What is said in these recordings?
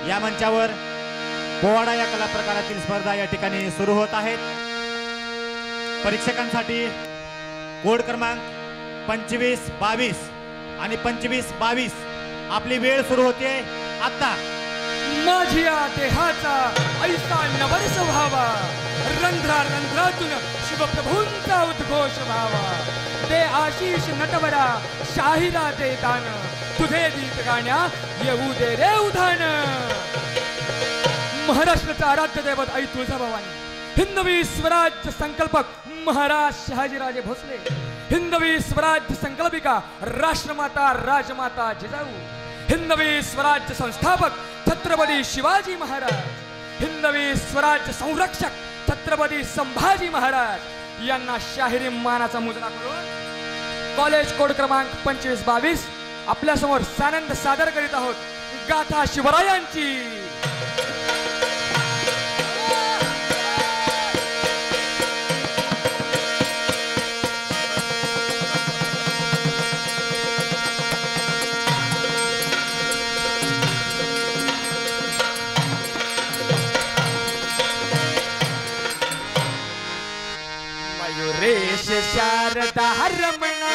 या मंचावर पोवाडा या कला प्रकारातील स्पर्धा या ठिकाणी सुरू होत आहेत। परीक्षकांसाठी कोड क्रमांक 25-22 आणि 25-22 आपली वेळ सुरू होते आता। माझ्या देहाचा ऐसा नवरस व्हावा, रंध्रा रंध्रातून शिवप्रभूंचा उद्घोष व्हावा। दे आशीष नटवरा शाहिरा दे दान, तुझे गीत गाण्या येऊ दे रे उधान। महाराष्ट्राचा आराध्य दैवत आई तुळजाभवानी, हिंदवी स्वराज्य संकल्पक महाराज शहाजीराजे भोसले, हिंदवी स्वराज्य संकल्पिका राष्ट्रमाता राजमाता जिजाऊ, हिंदवी स्वराज्य संस्थापक छत्रपती शिवाजी महाराज, हिंदवी स्वराज्य संरक्षक छत्रपती संभाजी महाराज यांना शाहिरी मानाचा मुजरा करून कॉलेज कोड क्रमांक 25-22 आपल्या समोर सानंद सादर करीत आहोत गाथा शिवरायांची। मयूरेश शारदा रमणा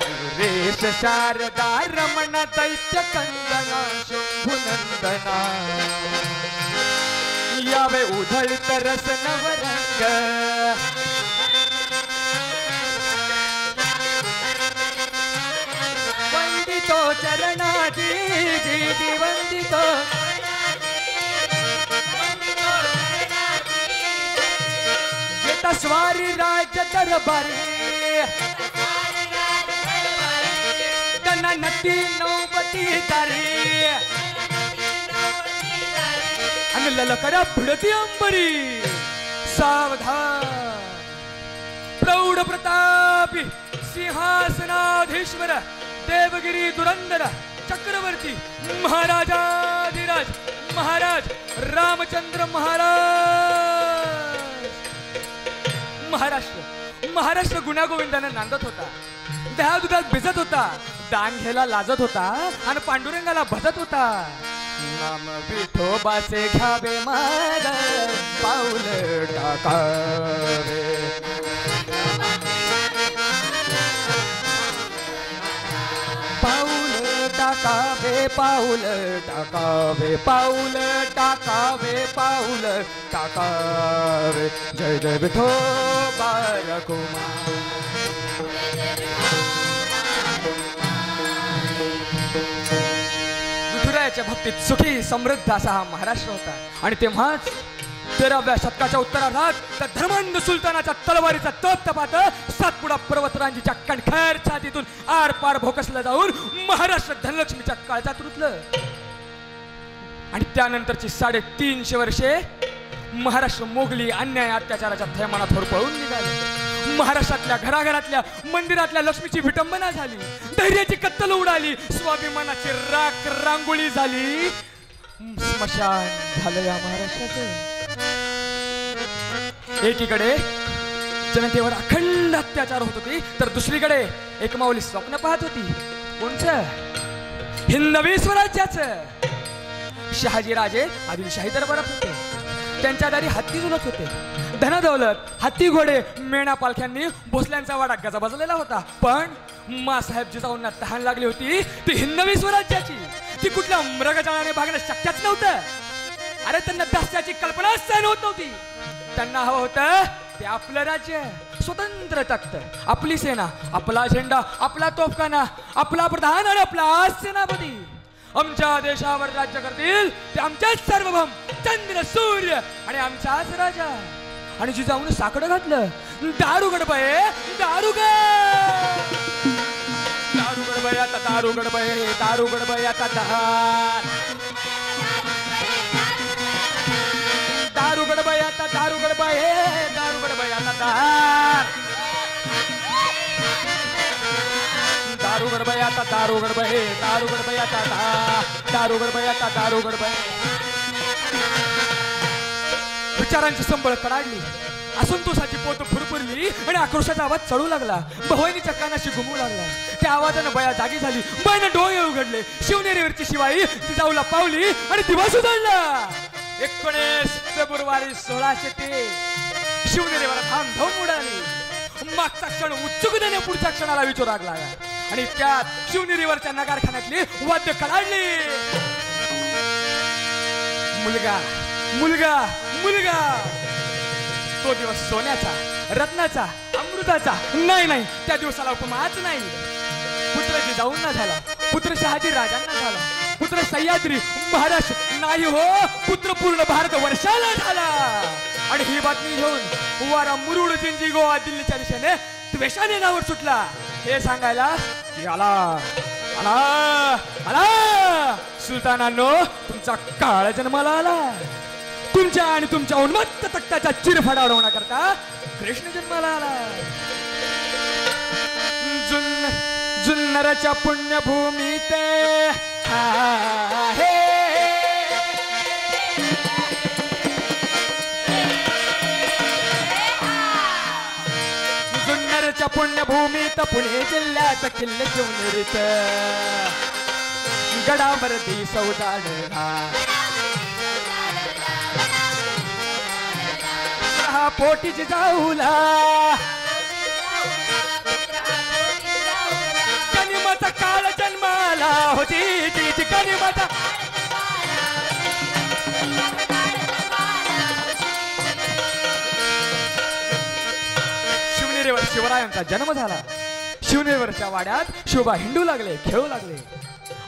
मयूरेश शारदा रमण दैत्य कंदना शंभुनंदना, यावे उधळीत रस नवरंग, वंदितो चरणाजी जी वंदितो, स्वारी राज दरबारी तना नटी नौबती तारी, आणि ललकरा भिडती अंबरी। सावधान प्रौढ प्रतापी सिंहासनाधीश्वर देवगिरी दुरंदर चक्रवर्ती महाराजाधिराज महाराज रामचंद्र महाराज। महाराष्ट्र गुण्यागोविंदाने नांदत होता, दहा दुधात भिजत होता, दान घ्यायला लाजत होता आणि पांडुरंगाला भजत होता। नाम विठोबाचे घ्यावे माग पाऊल टाकावे, पाऊल टाकावे पाऊल टाकावे पाऊल टाकावे पाऊल टाकावे। जय जय विठोबा रघुमा। विठुरायाच्या भक्तीत सुखी समृद्ध असा हा महाराष्ट्र होता, आणि तेव्हाच 13व्या शतकाच्या उत्तरार्धात त्या धर्मांध सुलतानाच्या तलवारीचा तप तपात सातपुडा पर्वतरांजीच्या कणखर छातीतून आर पार भोकसलं जाऊन महाराष्ट्र धनलक्ष्मीच्या काळजात रुतलं, आणि त्यानंतरची 350 वर्षे महाराष्ट्र मोगली अन्याय अत्याचाराच्या थैमानात होरपळून निघाले। महाराष्ट्रातल्या घराघरातल्या मंदिरातल्या लक्ष्मीची विटंबना झाली, धैर्याची कत्तल उडाली, स्वाभिमानाची राख रांगोळी झाली, स्मशान झालं या महाराष्ट्राचं। एकीकडे जनतेवर अखंड अत्याचार होत होती, तर दुसरीकडे एक माऊली स्वप्न पाहत होती। कोणचं? हिंदवी स्वराज्याचं। शहाजीराजे आदिलशाही दरबारात होते, त्यांच्या दारी हत्ती झुलत होते, धनदौलत हत्ती घोडे मेणा पालख्यांनी भोसल्यांचा वाडा गजबजलेला होता, पण मासाहेब जिजाऊंना तहान लागली होती ती हिंदवी स्वराज्याची, ती कुठल्या मृगजळाने भागणं शक्यच नव्हतं। अरे त्यांना दास्याची कल्पना सहन होत नव्हती, त्यांना हवं होतं ते आपलं राज्य, स्वतंत्र तख्त, आपली सेना, आपला झेंडा, आपला तोफखाना, आपला प्रधान आणि आपला सेनापती। आमच्या देशावर राज्य करतील ते आमच्याच सार्वभौम चंद्र सूर्य आणि आमचाच राजा। आणि जिजाऊने साकडं घातलं, दारुगड बये दारुगड, दारुगड बये आता दारुगड बये दारुगड बये आता दारुगड बये आता दारुगड बये दारुगड बये आता दारुगड बये आता दारुगड बये दारुगड बये आता दारुगड बये आता दारुगड बये। विचारांची संबळ कडाडली, असंतोषाची पोत फुरफुरली आणि आक्रोशाचा आवाज चढू लागला. भवानीच्या कानाशी घुमू लागला. त्या आवाजानं बया जागी झाली. बयानं डोळे उघडले. शिवनेरीवरची शिवाई जिजाऊला पावली आणि दिवस उजळला. 19 फेब्रुवारी 1603 शिवनेरीवर धामधूम उडाली. मागचा क्षण उत्सुकतेने पुढच्या क्षणाला विचारू लागला आणि त्यात शिवनेरीवरच्या नगारखान्यातली वाद्य कडाडली. मुलगा मुलगा मुलगा, तो दिवस सोन्याचा, रत्नाचा, अमृताचा नाही नाही, त्या दिवसाला उपमाच नाही. पुत्र जिजाऊंना झाला, पुत्र शहाजी राजांना झाला, पुत्र सह्याद्री महाराष्ट्र नाही हो, पुत्र पूर्ण भारत वर्षाला झाला. आणि ही बातमी घेऊन वारा मुरुड जिंजी गोवा दिल्लीच्या दिशेने द्वेषाने नावर सुटला. हे सांगायला की आला आला आला सुलतानांनो, तुमचा काळ जन्माला आला. तुमच्या आणि तुमच्या उन्मत्त तक्ताच्या चिरफाड अडवण्याकरता कृष्ण जन्माला आला. जुन्नरच्या पुण्यभूमीत आहे जुन्नरच्या पुण्यभूमीत पुणे जिल्ह्यात किल्ले शिवनेरीत गडावरती सौदागरा पोटी जिजाऊला गनिमाचा काळ जन्माला होती ती गनिमाचा शिवनेरीवर शिवरायांचा जन्म झाला. शिवनेरीवरच्या वाड्यात शोभा हिंडू लागले, खेळू लागले.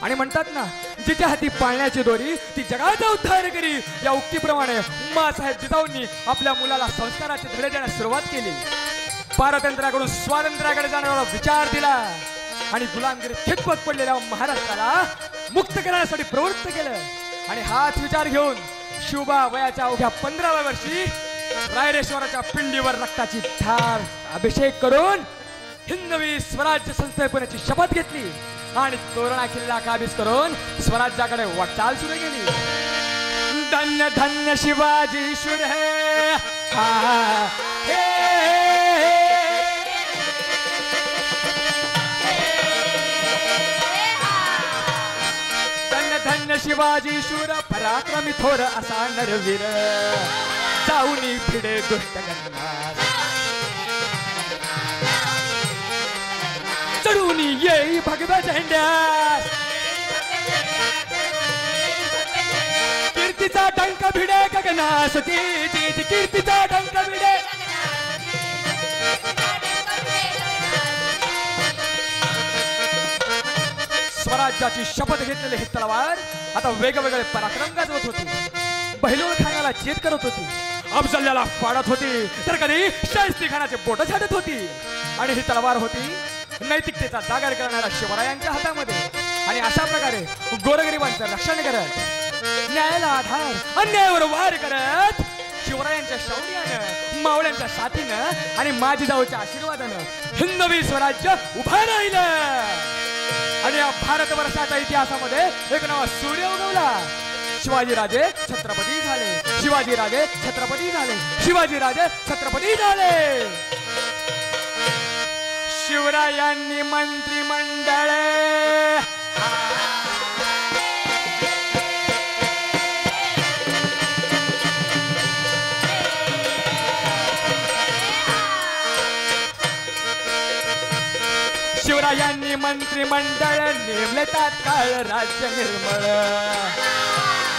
आणि म्हणतात ना, जिच्या हाती पाळण्याची दोरी ती जगाचा उद्धार करी, या उक्तीप्रमाणे माँसाहेब जिजाऊंनी आपल्या मुलाला संस्काराचे धडे देण्यास सुरुवात केली. पारतंत्र्याकडून स्वातंत्र्याकडे जाण्याचा विचार दिला आणि गुलामगिरी खितपत पडलेल्या महाराष्ट्राला मुक्त करण्यासाठी प्रवृत्त केलं. आणि हाच विचार घेऊन शिवबा वयाच्या अवघ्या 15व्या वर्षी रायरेश्वराच्या पिंडीवर रक्ताची धार अभिषेक करून हिंदवी स्वराज्य संस्थापनेची शपथ घेतली आणि तोरणा किल्ला काबीज करून स्वराज्याकडे वाटचाल सुरू केली. धन्य धन्य शिवाजी शुर है धन्य धन्य शिवाजी शूर पराक्रमी थोर असा नरवीर जाऊनी भिडे दुष्ट गणनास चढून येई भगव्या झेंड्यास कीर्तीचा डंक भिडे गगनास कीर्तीचा डंक भिडे स्वराज्याची शपथ घेतलेले हे तलवार आता वेगवेगळे पराक्रम गाजवत होती. बहिलोळ खानाला चेत करत होती, अफजल्याला फाडत होती, तर कधी शाहिस्ती खानाचे बोट छाटत होती. आणि ही तलवार होती नैतिकतेचा जागर करणाऱ्या शिवरायांच्या हातामध्ये. आणि अशा प्रकारे गोरगरिबांचं रक्षण करत, न्यायाला आधार, अन्यायावर वार करत शिवरायांच्या शौर्यानं, मावळ्यांच्या साथीनं आणि माझी जाऊच्या आशीर्वादानं हिंदवी स्वराज्य उभा राहिलं. आणि या भारतवर्षाच्या इतिहासामध्ये एक नवा सूर्य उगवला. शिवाजीराजे छत्रपती झाले, शिवाजीराजे छत्रपती झाले, शिवाजीराजे छत्रपती झाले. शिवरायांनी मंत्रिमंडळ शिवरायांनी मंत्रिमंडळ नेमले तात्काळ राज्य निर्मळ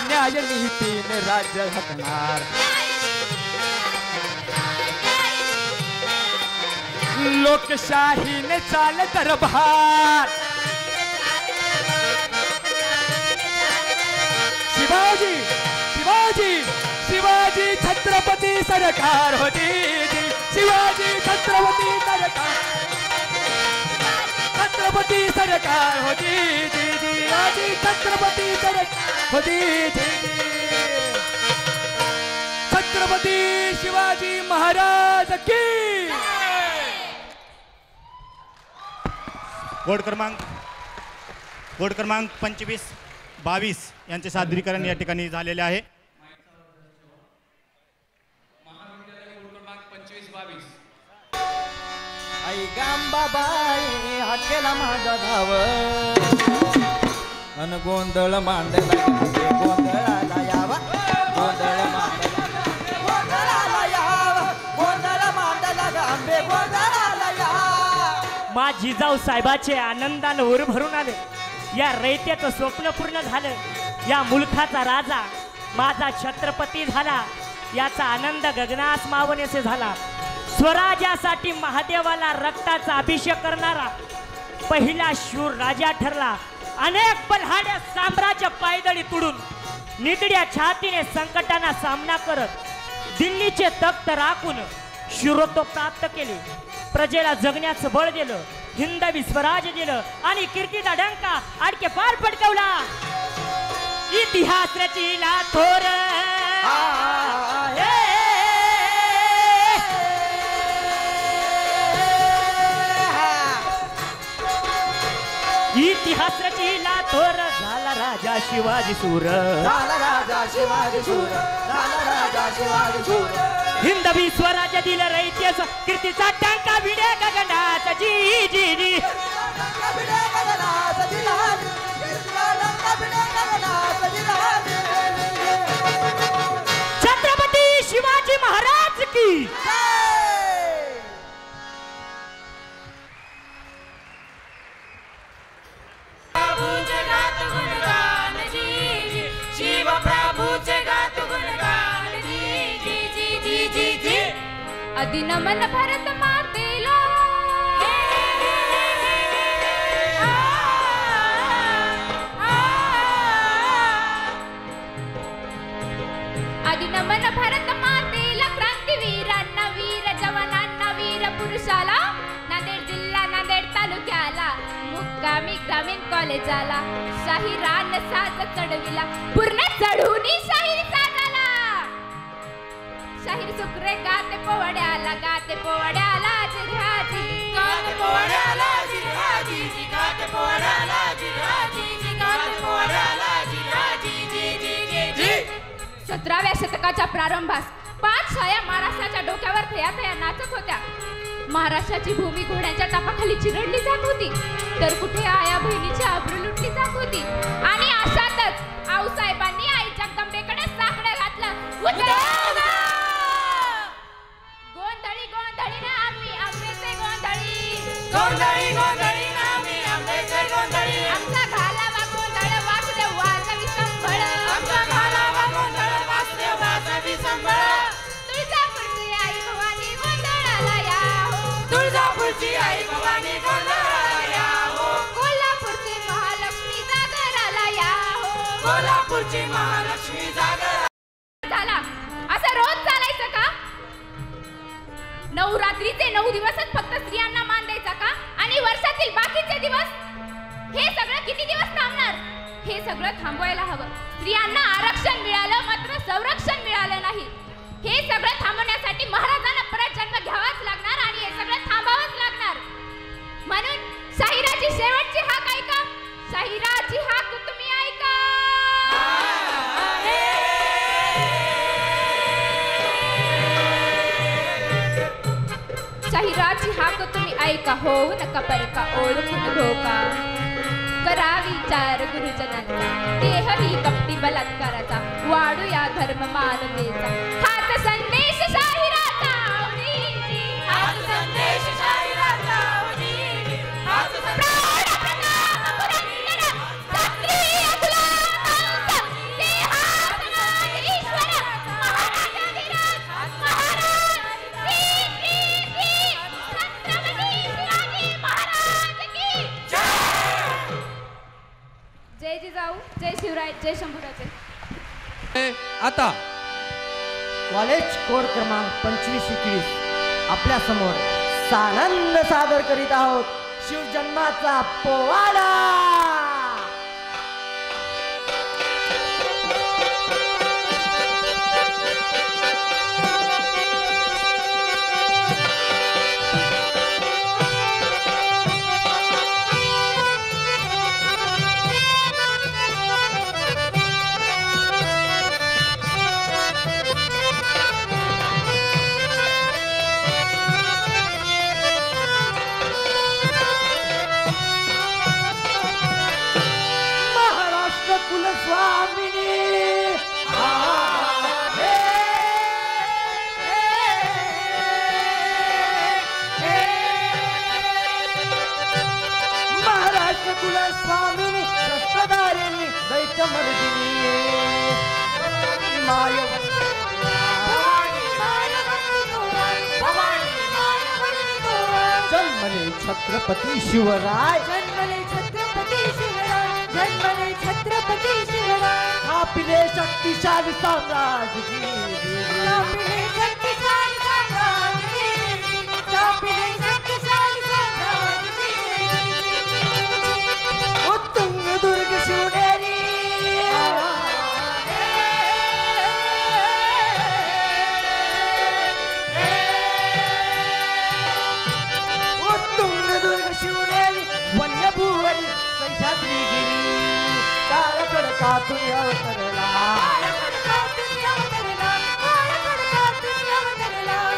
न्याय नीतीने राज्य हटणार लोकशाहीने चाल दरबार शिवाजी शिवाजी शिवाजी छत्रपती सरकार होती शिवाजी छत्रपती सरकार छत्रपती सरकार होती शिवाजी छत्रपती सरकार होती छत्रपती शिवाजी महाराज की बोर्ड क्रमांक 25-22 यांचे सादरीकरण या ठिकाणी झालेले आहे. 22. आई गांबाबाई हा केला माझा धाव अन गोंधळ मांडला गोंधळाला यावा गोंधळ गोंधळाला यावा गोंधळ मांडला गांबे गोंधळाला यावा. माझी जाऊ साहेबाचे आनंदानं उर भरून आले. या रयतेचं स्वप्न पूर्ण झालं. या मुलखाचा राजा माझा छत्रपती झाला. याचा आनंद गगनास मावनेसे झाला. स्वराज्यासाठी महादेवाला रक्ताचा अभिषेक करणारा पहिला शूर राजा ठरला. अनेक बलहाड्या साम्राज्य पायदळी तुडून नितड्या छातीने संकटांना सामना करत दिल्लीचे तख्त राखून शूरत्व प्राप्त केले. प्रजेला जगण्याचं बळ दिलं. हिंदवी स्वराज्य दिलं आणि कीर्तीचा डंका आडके पार पडकवला. इतिहास रचिला थोर इतिहास रचिला थोर झाला राजा शिवाजी शूर झाला राजा शिवाजी शूर झाला राजा शिवाजी शूर. हिंदवी स्वराज्य दिलं रयतेच कीर्तीचा टंका भिडे गगनात जी जी जी. छत्रपती शिवाजी महाराज की आदि नमन भरत मातेला आदि नमन भरत मातेला क्रांतीवीरांना वीर जवानांना वीर पुरुषाला नांदेड जिल्हा नांदेड तालुक्याला मुक्कामी ग्रामीण कॉलेजाला शाही रान साज चढविला पूर्ण चढूनी शाहीर साजाला. शाहीर सुकरे गाते पोवड्याला जिऱ्हाजी गाते पोवड्याला जिऱ्हाजी गाते पोवड्याला जिऱ्हाजी गाते पोवड्याला जिऱ्हाजी. 17व्या शतकाच्या प्रारंभास 5 छाया महाराष्ट्राच्या डोक्यावर थया थया नाचत होत्या. महाराष्ट्राची भूमी घोड्यांच्या टापाखाली चिरडली जात होती तर कुठे आया बहिणीची आबरू लुटली जात होती. आणि अशातच आऊसाहेबांनी आई जगदंबेकडे साकडं घातलं. गोंधळी गोंधळी ना आम्ही आंबेचे गोंधळी गोंधळी गोंधळी ना आम्ही आंबेचे गोंधळी. आमचा घालावा गोंधळ वासुदेव वाजवी संभळ आमचा घालावा गोंधळ वासुदेव वाजवी संभळ. तुळजापूरची आई भवानी गोंधळाला या हो तुळजापूरची आई भवानी गोंधळाला या हो. कोल्हापूरची महालक्ष्मी जागराला या हो कोल्हापूरची महालक्ष्मी जागरा. झाला असं रोज चालायचं का? नवरात्रीचे 9 दिवसच फक्त स्त्रियांना मान द्यायचा का? आणि वर्षातील बाकीचे दिवस हे सगळं किती दिवस थांबणार? हे सगळं थांबवायला हवं. स्त्रियांना आरक्षण मिळालं मात्र संरक्षण मिळालं नाही. हे सगळं थांबवण्यासाठी महाराजांना परत जन्म घ्यावाच लागणार आणि हे सगळं थांबावंच लागणार. म्हणून शाहिराची शेवटची हाक ऐका. शाहिराची हाक तुम्ही ऐका. शाहिराची हाक तुम्ही ऐका. होऊ नका परका ओळखून धोका. करा विचार गुरुजनांचा देह ही कपटी बलात्काराचा वाढूया धर्म मानवतेचा. हाच संदेश शाहिराचा हाच संदेश शाहिराचा हाच जय जिजाऊ जय शिवराय जय शंभूराजे. आता कॉलेज कोड क्रमांक 2521 आपल्या समोर सानंद सादर करीत आहोत शिवजन्माचा पोवाडा. कुलस्वामिनी शस्त्रधारिणी दैत्यमर्दिनी माय जन्मले छत्रपती शिवराय जन्मले छत्रपती शिवराय जन्मले छत्रपती शिवराय आपले शक्तिशाली साम्राज्य स्थापिले शक्तिशाली साम्राज्य स्थापिले शक्तिशाली साम्राज्य उत्तुंग दुर्ग शिवनेरी उत्तुंग दुर्ग शिवनेरी वन्यभुवनी सह्याद्रीगिरी काळखडकातून अवतरला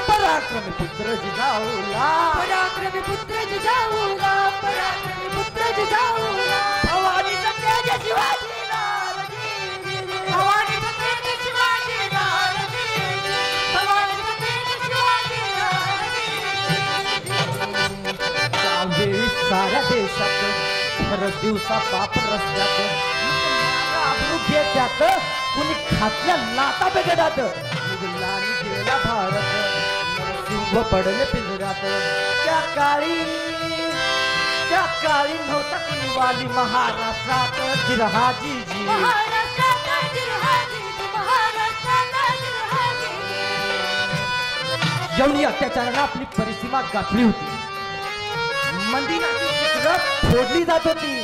पराक्रमी पुत्र जिजाऊला पराक्रमी पुत्र जिजाऊला पराक्रमी पुत्र जिजाऊला भवानी सत्याज शिवाजी भवानी सत्तेज शिवाजी महाराज भवानी सत्तेज शिवाजी महाराज त्यावेळी साऱ्या देशात खरंच दिवसा पाप रस्त्यात आबरू घेत्यात कुणी खातल्या लाता बेगडात निघला आणि गेला भारत नरसिंह पडले पिंजऱ्यात त्या काळी नव्हता कुणी वाली महाराष्ट्रात जिरहाजी महाराष्ट्राचा जिरहाजी महाराष्ट्राचा जिरहाजी एवढी अत्याचारानं आपली परिसीमा गाठली होती मंदिराची शिखरं फोडली जात होती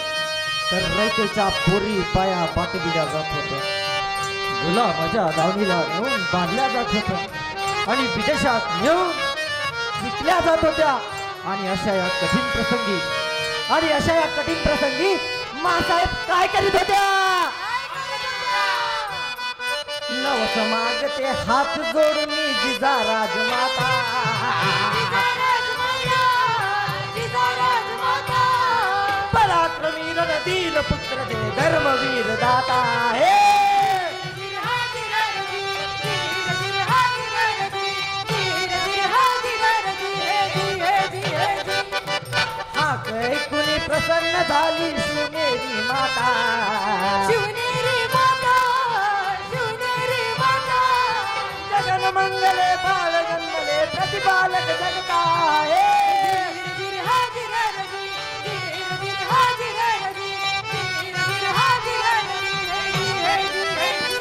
तर रयतेच्या पोरी पाया पाठविल्या जात होत्या गुलामाच्या दावणीला नेऊन बांधल्या जात होत्या आणि विदेशात नेऊन विकल्या जात होत्या आणि अशा या कठीण प्रसंगी मासाहेब काय करीत होत्या नवसमाग ते हात जोडून जिजा राजमाता पराक्रमी रणधीर पुत्र दे धर्मवीर दाता हे हा कै कुणी प्रसन्न झाली शिवनेरी माता जगन मंगले बाळ जन्मले प्रतिपालक जगता हे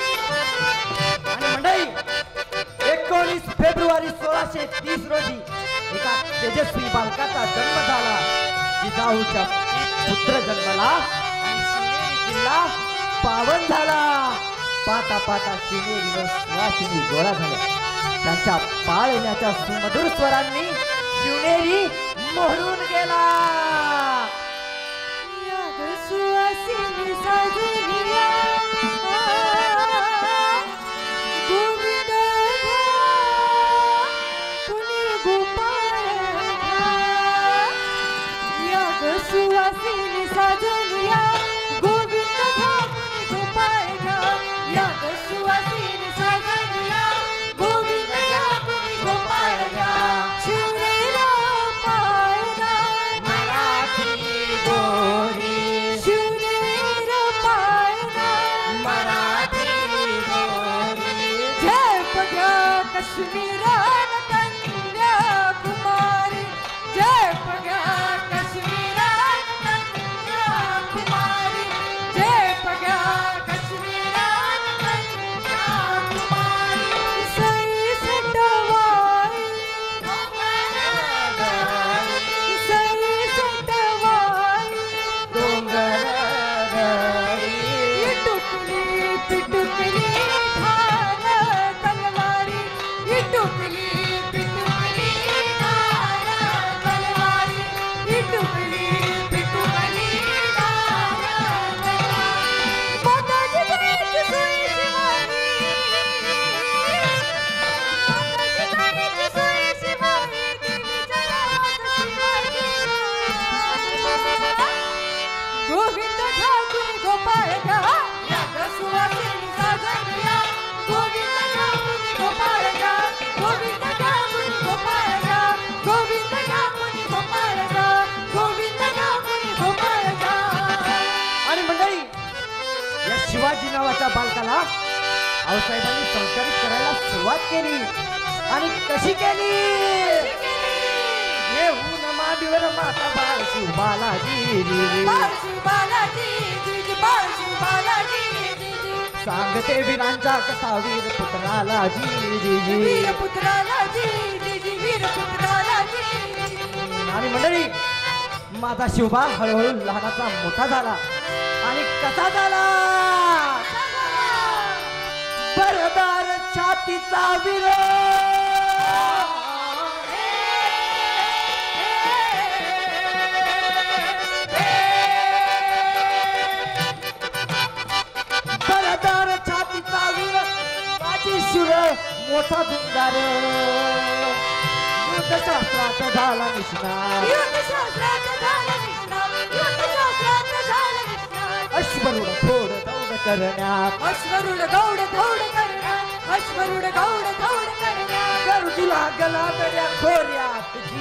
आणि मंडळी 19 फेब्रुवारी 1630 रोजी एका तेजस्वी बालकाचा जन्म झाला जिजाऊच्या पुत्र जन्मला आणि शिवनेरी किल्ला पावन झाला पाता पाता शिवनेरीवर सुवासिनी गोळा झाल्या त्यांच्या पाळण्याच्या सुमधुर स्वरांनी शिवनेरी मोहरून गेला सुवासिनी साजनिया गोविंद पुणे गोपाळ या सुवासिनी साजनिया गोविंद पुणे गोपाळ या सुवासिनी साजनिया गोविंद पुणे गोपाळ शिवनेरा पाळना मराठी गोरी शिवनेरा पाळना मराठी गोरी जय पग्या काश्मीरान कन्याकुमारी जय पग्या काश्मीरान कन्याकुमारी जय पग्या काश्मीरान कन्याकुमारी सई सटवाई सई सटवाई इटुकली पिटुकली ठाण तलवारी इटुकली पिटुकली ठाण तलवारी इटुकली पिटुकली ठाण तलवारी माताजी गायची सोय शिवानी माताजी गायची सोय शिवानी देवीच्या नावाचं शिवाजी गोविंद ठाकुर गोपाळ घ्या या सुवासिनी साजनिया गोविंद ठाकुर गोपाळ घ्या गोविंद ठाकुर गोपाळ घ्या गोविंद ठाकुर गोपाळ घ्या गोविंद ठाकुर गोपाळ घ्या नावाच्या बालकाला आऊसाहेबांनी संस्कारित करायला सुरुवात केली. आणि कशी केली? घेऊन मांडीवर माता बाळ शिवबालाजी सांगते वीरांच्या कथा वीर पुत्राला जी आणि मंडळी माझा शिवबा हळूहळू लहानाचा मोठा झाला. आणि कसा झाला? बरदार छातीचा विरोध बरदार छातीचा विरोध माझी शुर मोठा धुंगार युद्धशास्त्रात झाला निष्णात अश्वरूढ घोड दौड करण्यात गरुजीला गला दर्या खोऱ्यात जी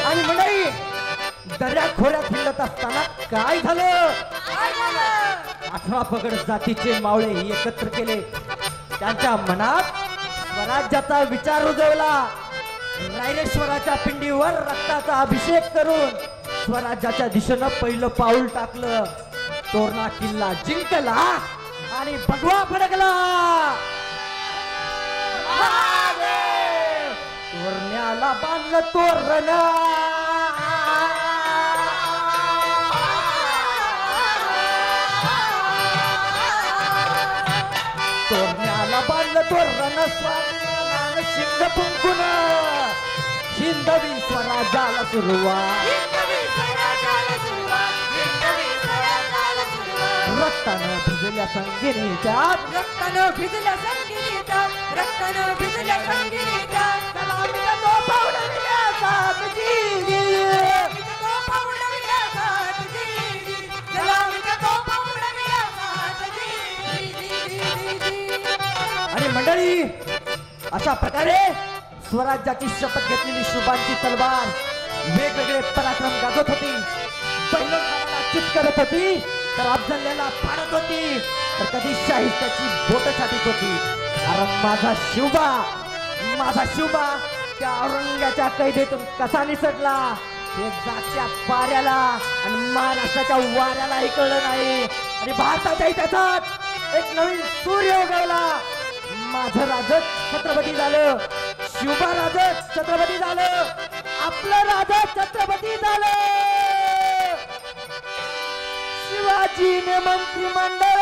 आणि मंडळी दर्या खोऱ्यात हिंडत असताना काय झालं? 18 पगड जातीचे मावळे एकत्र केले. त्यांच्या मनात स्वराज्याचा विचार रुजवला. रायरेश्वराच्या पिंडीवर रक्ताचा अभिषेक करून स्वराज्याच्या दिशेनं पहिलं पाऊल टाकलं. तोरणा किल्ला जिंकला आणि भगवा फडकला. तोरण्याला बांधलं तोरण तोरण्याला बांधलं तोरण स्वाभिमानानं शिंग फुंकून हिंदवी स्वराज्याला सुरुवात. रक्तानं भिजल्या संगिनीच्या सलामीचा तो पावडविल्या साथ आणि मंडळी अशा प्रकारे स्वराज्याची शपथ घेतलेली शुभांची तलवार वेगवेगळे पराक्रम गाजत होती. पैलवानाला चित करत होती तर अफजलला फाडत होती तर कधी शाहिस्त्याची बोट छातीत होती. कारण माझा शिवबा त्या औरंगाच्या कैदेतून कसा निसटला हे जागच्या पाऱ्याला आणि महाराष्ट्राच्या वाऱ्यालाही कळलं नाही. आणि भारताच्या इतिहासात एक नवीन सूर्य उगवला. माझं राजत छत्रपती झालं, शिवबा राजत छत्रपती झालं, आपलं राजत छत्रपती झालं. शिवाजीने मंत्रिमंडळ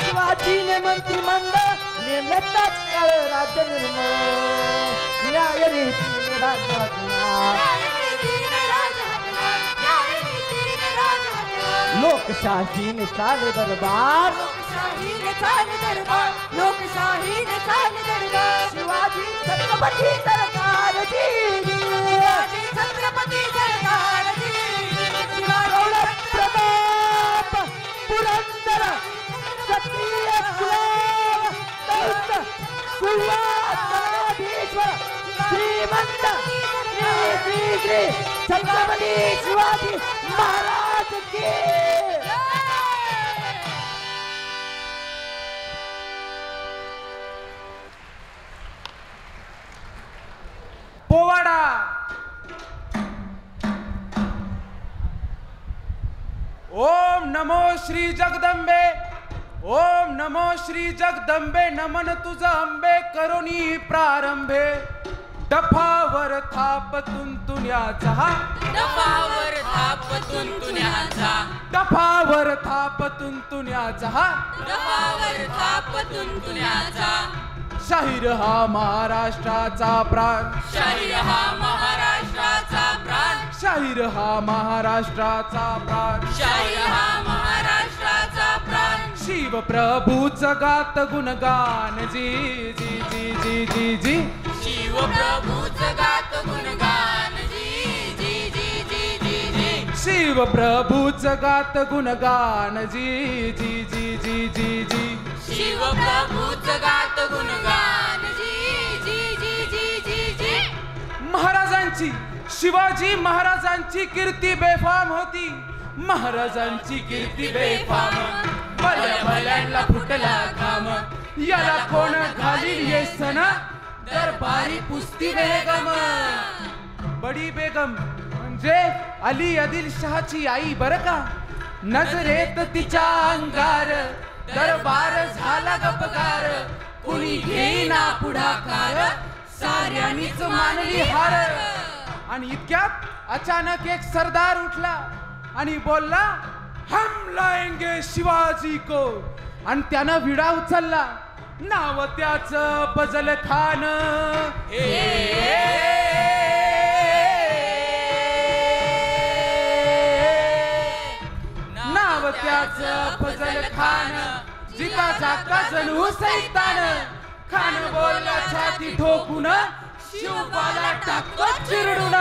शिवाजीने मंत्रिमंडळ नेमताच काळ राज्य निर्मळ न्यायनीतीने राज्य लोकशाहीने चाले दरबार शिवाजी छत्रपती सरकार प्रताप पुरंदर क्षत्रिय सुवाधीश्वर श्रीमंत श्री छत्रपती शिवाजी महाराज की पोवाडा. ओम नमो श्री जगदंबे, ओम नमो श्री जगदंबे, नमन तुझ अंबे करुणी प्रारंभे. डफावर थाप तुंतुण्याचा, डफावर थाप तुंतुण्याचा, डफावर थाप तुंतुण्याचा, डफावर थाप तुंतुण्याचा. शाहीर हा महाराष्ट्राचा प्राण, शाहीर हा महाराष्ट्राचा प्राण, शाहीर हा महाराष्ट्राचा प्राण, शाहीर हा महाराष्ट्राचा प्राण. शिव प्रभूच गात गुणगान जी जी जी जी जी जी. शिव प्रभूच गात गुणगान जी जी जी जी जी जी. शिव प्रभूच गात गुणगान जी जी जी जी जी जी शिव प्रभूच गात गुणगान जी जी जी जी जी जी महाराजांची शिवाजी महाराजांची कीर्ती बेफाम होती. महाराजांची कीर्ती बेफाम भल्या भल्यांना फुटला घाम. याला कोण घालील ये सण दरबारी पुस्ती बेगम. बडी बेगम म्हणजे अली आदिलशहाची आई बर का. नजरेत तिच्या अंगार दरबार झाला गपगार. कुणी घेईना पुढाकार साऱ्यांनीच मानली हार. आणि इतक्यात अचानक एक सरदार उठला आणि बोलला हम लाएंगे शिवाजी को. आणि त्यानं विडा उचलला. नाव त्याचं फजल खान. नाव त्याचं फजल खान. जिका जाका जणू सैतान. खान बोलला छाती ठोकून शिवबाला टाकतो चिरडून.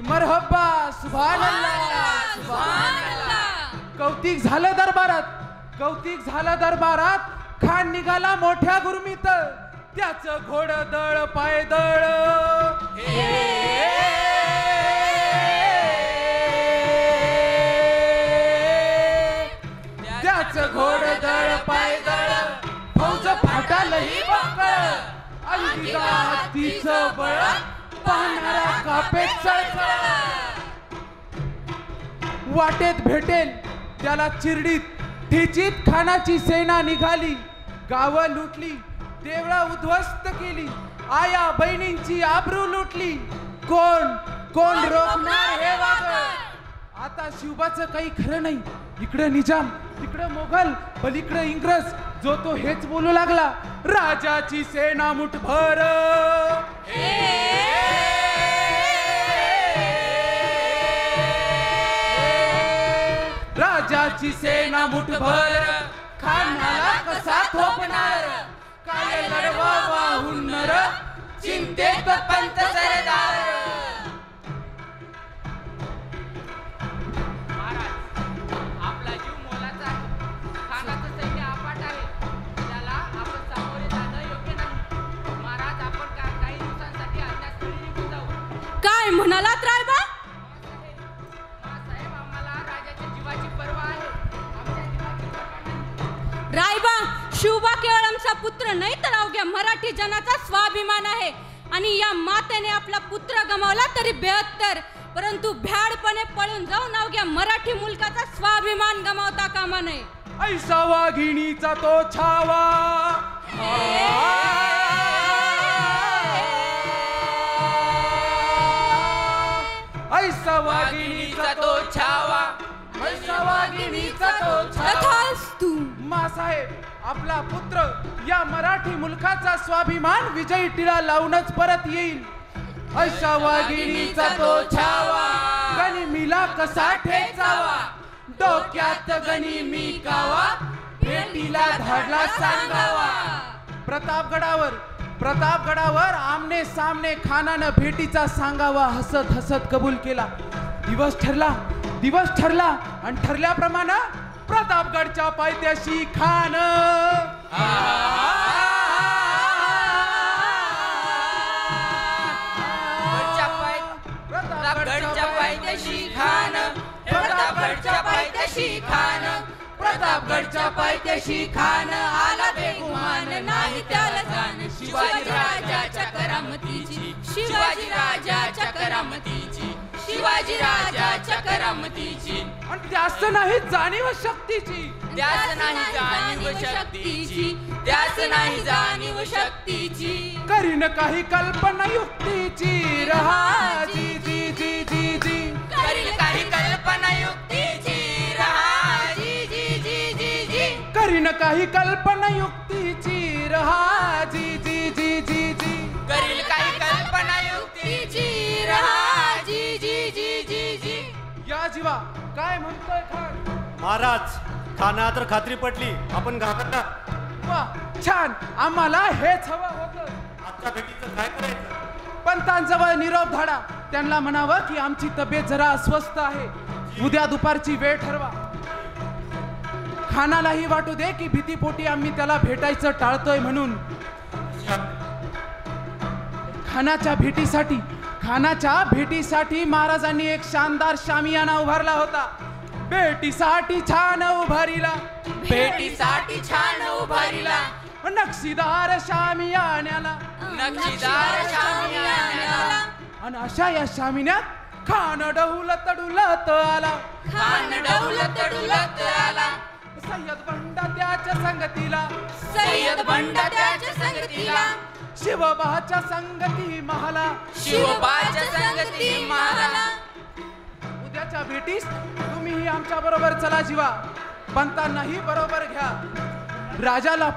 मरहबा सुभानअल्लाह सुभानअल्लाह. कौतिक झालं दरबारात. कौतिक झालं दरबारात. खान निघाला मोठ्या गुरमीत. त्याचं घोडदळ पायदळ. त्याचं घोडदळ पायदळ. फौज फाटालही बकळ. अलविदा हत्तीचं बळ पाहणारा कापे चळचळ. वाटेत भेटेल त्याला चिरडीत ठेचीत खानाची सेना निघाली. गावं लुटली देवळा उद्ध्वस्त केली. आया बहिणींची आबरू लुटली. कोण कोण रोखणार हे वागड. आता शिवबाचं काही खरं नाही. इकडे निजाम तिकडे मोगल पलीकडे इंग्रज. जो तो हेच बोलू लागला राजाची सेना मुठभर. राजाची सेना मुठभर. खानाला कसा थोपणार. काय लढवा वाहून नर चिंतेत पंत सरदार. आपला जीव मोलाचा आहे. खानाचं सैन्य अफाट आहे. त्याला आपण सामोरे जाणं योग्य नाही. महाराज आपण काही दिवसांसाठी अज्ञातस्थळी निघून जाऊ. काय म्हणालात रायबा? साहेब आम्हाला राजाच्या जीवाची पर्वा आहे. आमच्या जीवाची पर्वा नाही. रायबा शिवबा केवळ आमचा पुत्र नाही तर अवघ्या मराठी जनाचा स्वाभिमान आहे. आणि या मातेने आपला पुत्र गमावला तरी बेहत्तर. परंतु भ्याडपणे पळून जाऊन अवघ्या मराठी मुलकाचा स्वाभिमान गमावता कामा नये. ऐसा वाघिणीचा तो छावा. ऐसा वाघिणीचा तो छावा. ऐसा वाघिणीचा तो छावा. तथास्तु. मासाहेब आपला पुत्र या मराठी मुलकाचा स्वाभिमान विजयी टिळा लावूनच परत येईल. अशा वाघिणीचा तो छावा. गनिमीला कसा ठेचावा. डोक्यात गनिमी कावा. भेटीला धाडला सांगावा. प्रतापगडावर आमने सामने खानानं भेटीचा सांगावा हसत हसत कबूल केला. दिवस ठरला आणि ठरल्याप्रमाणे प्रतापगडच्या पायथ्याशी खान. प्रतापगडच्या पायथ्याशी खान. प्रतापगडच्या पायथ्याशी खान. प्रतापगडच्या पायथ्याशी खान. आला बेगुमान नाही त्याला जाण. शिवाजी राजाच्या करामतीची. शिवाजी राजाच्या करामतीची. शिवाजी राजाच्या करामतीची. आणि त्यास नाही जाणीव शक्तीची. त्यास नाही जाणीव शक्तीची. त्यास नाही जाणीव शक्तीची. करीन काही कल्पना युक्तीची. रहा जी जी जी जी जी. करील काही कल्पना युक्तीची. रहा जी जी जी जी जी. करीन काही कल्पना युक्तीची. रहा जी जी जी जी जी. करील काही कल्पना युक्तीची. रहा जी जी जी जी जी. या जीवा काय म्हणतोय खान. महाराज खाना तर खात्री पटली. आपण घाबरला. वा छान. आम्हाला हेच हवं होतं. आजच्या भेटीचं काय करायचं. पंतांजवळ निरोप धाडा. त्यांना म्हणावं की आमची तब्येत जरा अस्वस्थ आहे, उद्या दुपारची वेळ ठरवा. खानालाही वाटू दे की भीतीपोटी आम्ही त्याला भेटायचं टाळतोय म्हणून. खानाच्या भेटीसाठी महाराजांनी एक शानदार शामियाना उभारला होता. भेटीसाठी छान उभारीला, भेटीसाठी छान उभारीला, नक्षीदार शामियान्याला, नक्षीदार शामियान्याला. आणि अशा या शामियान्यात खान डहुलत डुलत आला, खान डहुलत डुलत आला. सय्यद बंडा त्याच्या संगतीला, सय्यद बंडा त्याच्या संगतीला, शिवबाच्या संगती महाला, शिवबाच्या संगती महाला. उद्याच्या भेटीस तुम्हीही आमच्या बरोबर चला जीवा, पंतांनाही बरोबर घ्या. राजाला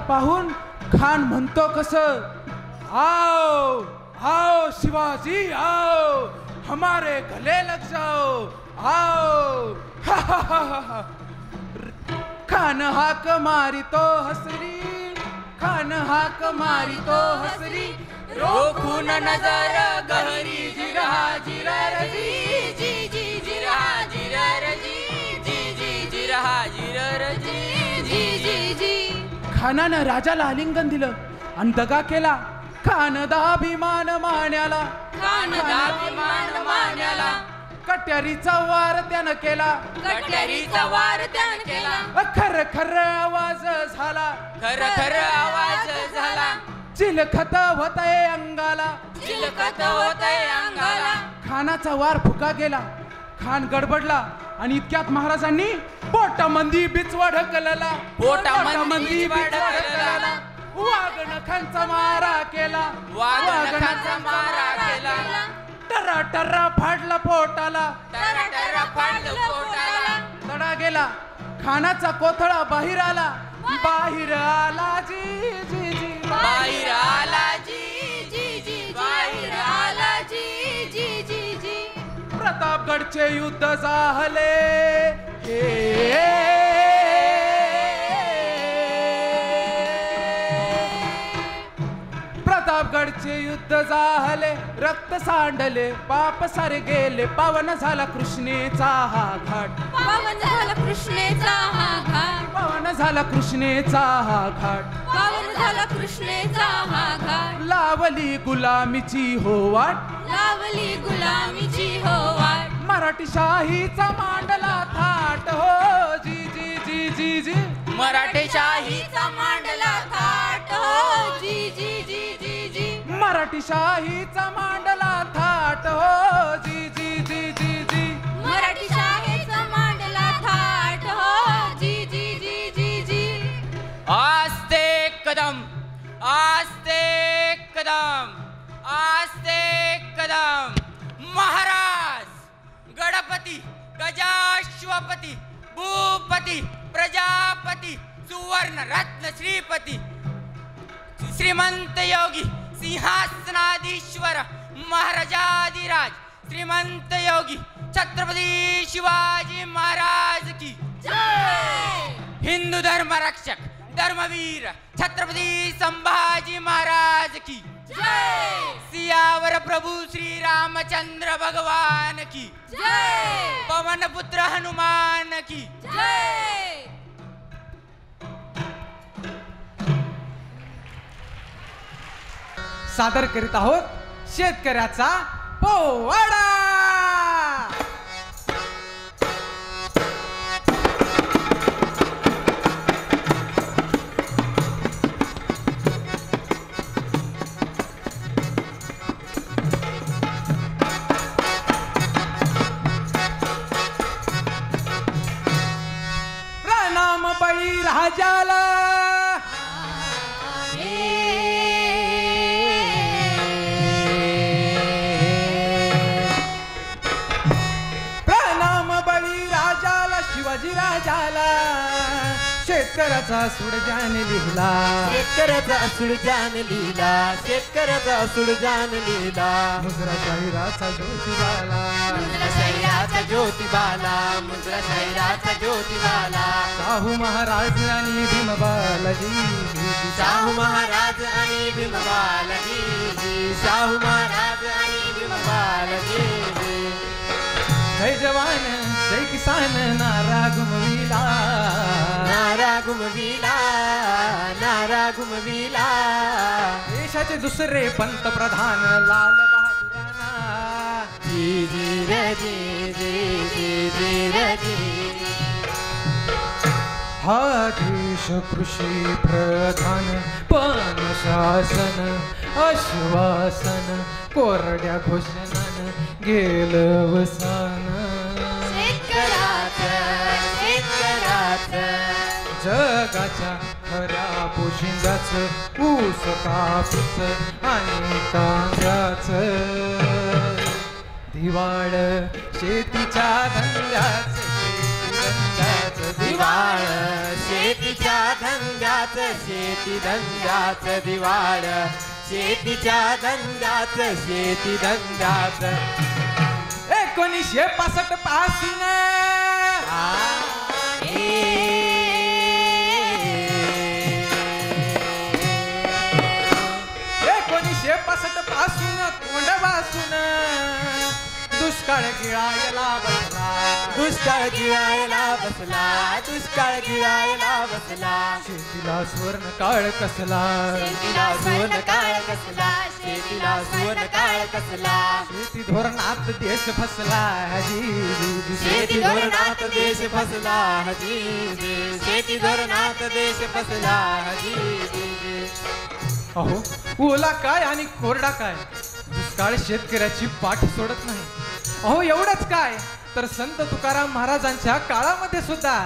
पाहून खान म्हणतो कसं, आओ आओ शिवाजी आओ, हमारे गले लग जाओ आओ. हा हा हा हा. खान हाक मारितो हसरी, खान हाक मारितो हसरी, रोखून नजर गहरी, जिरहा जिरर जी जी जी, जिरहा जिरर जी जी जी, जिरहा जिरर जी जी जी जी. खानानं राजाला आलिंगन दिलं आणि दगा केला. खानदाभिमान मान्याला, खानदाभिमान मान्याला, कट्यारीचा वार त्यानं केला, कट्यारीचा वार त्यानं केला. खर खर आवाज झाला, खर खर आवाज झाला, चिलखत होतय अंगाला, चिलकत होतय अंगाला. खानाचा वार फुका गेला. खान गडबडला आणि इतक्यात महाराजांनी पोटामंदी बिचवा ढकलला, पोटामंदी बिचवा ढकलला. वाघनखांचा मारा केला, वाघनखांचा मारा केला. टर्रा टर्रा फाडला पोटाला, टर्रा टर्रा फाडलं पोटाला. तडा गेला. खानाचा कोथळा बाहेर आला, बाहेर आला जी जी जी, बाहेर आला जी जी जी, बाहेर आला जी जी जी जी. प्रतापगडचे युद्ध झाले हे, प्रतापगडचे युद्ध झाले, रक्त सांडले, पाप सारे गेले, पावन झाला कृष्णेचा हा घाट, पावन झाला कृष्णेचा हा घाट, पावन झाला कृष्णेचा हा घाट. पावन झाला कृष्णेचा हा घाट. लावली गुलामीची हो वाट, लावली गुलामीची हो वाट. मराठी शाहीचा मांडला थाट हो जी जी जी जी जी. मराठी शाहीचा मांडला थाट हो जी जी जी जी जी. मराठी शाहीचा मांडला थाट हो जी जी जी जी जी. मराठी शाळेचा मांडला थाट हो जी जी जी जी जी. आस्ते कदम, आस्ते कदम, आस्ते कदम. महाराज गणपती, गजाश्वपती, भूपती, प्रजापती, सुवर्ण रत्न श्रीपती, श्रीमंत योगी, सिंहासनाधीश्वर, महाराजाधिराज, श्रीमंत योगी छत्रपती शिवाजी महाराज की जय. हिंदू धर्म रक्षक धर्मवीर छत्रपती संभाजी महाराज की जय. सियावर प्रभु श्री रामचंद्र भगवान की जय. पवन पुत्र हनुमान की जय. सादर करीत आहोत शेतकऱ्याचा पोवाडा. प्रणाम बळी राजाला, शिवाजी राजाला. शेतकऱ्याचा सुडजान लिहिला, शेतकऱ्याचा सुडजान लिहिला, शेतकऱ्याचा सुडजान लिहिला. मुजरा शाहिराचा ज्योतिबाला, मुजरा शाहिराचा ज्योतिबाला मुंद्रा शहराचा ज्योतिबाला शाहू महाराज आणि भीमबालाजी शाहू महाराज आणि भीमबालाजी शाहू महाराज आणि भीमबालाजी जय जवान जय किसान नारा घुमविला नारा घुमविला नारा घुमविला देशाचे दुसरे पंतप्रधान लाल बहादुरांना जी जी रे जी जी जी जी रे जी हा देश कृषी प्रधान पण शासन आश्वासन कोरड्या घोषणान गेलं वसान जगाच्या खऱ्या पोशिंद्याच ऊस कापूस आणि कांद्याच दिवाळ शेतीच्या धंद्याच दिवाळ शेतीच्या धंद्याच शेती धंद्याच दिवाळ शेतीच्या धंद्याच शेती धंद्याच 1965 पासून 1965 पासून तोंड वासून दुष्काळ गिळायला बसला दुष्काळ गिळायला बसला दुष्काळ गिळायला बसला शेतीला सुवर्ण काळ कसला शेतीला सुवर्ण काळ कसला शेतीला सुवर्ण काळ कसला शेती धोरणात देश फसला हजी शेती धोरणात देश फसला हजी शेती धोरणात देश फसला हजी अहो ओला काय आणि कोरडा काय दुष्काळ शेतकऱ्याची पाठ सोडत नाही अहो एवढंच काय तर संत तुकाराम महाराजांच्या काळामध्ये सुद्धा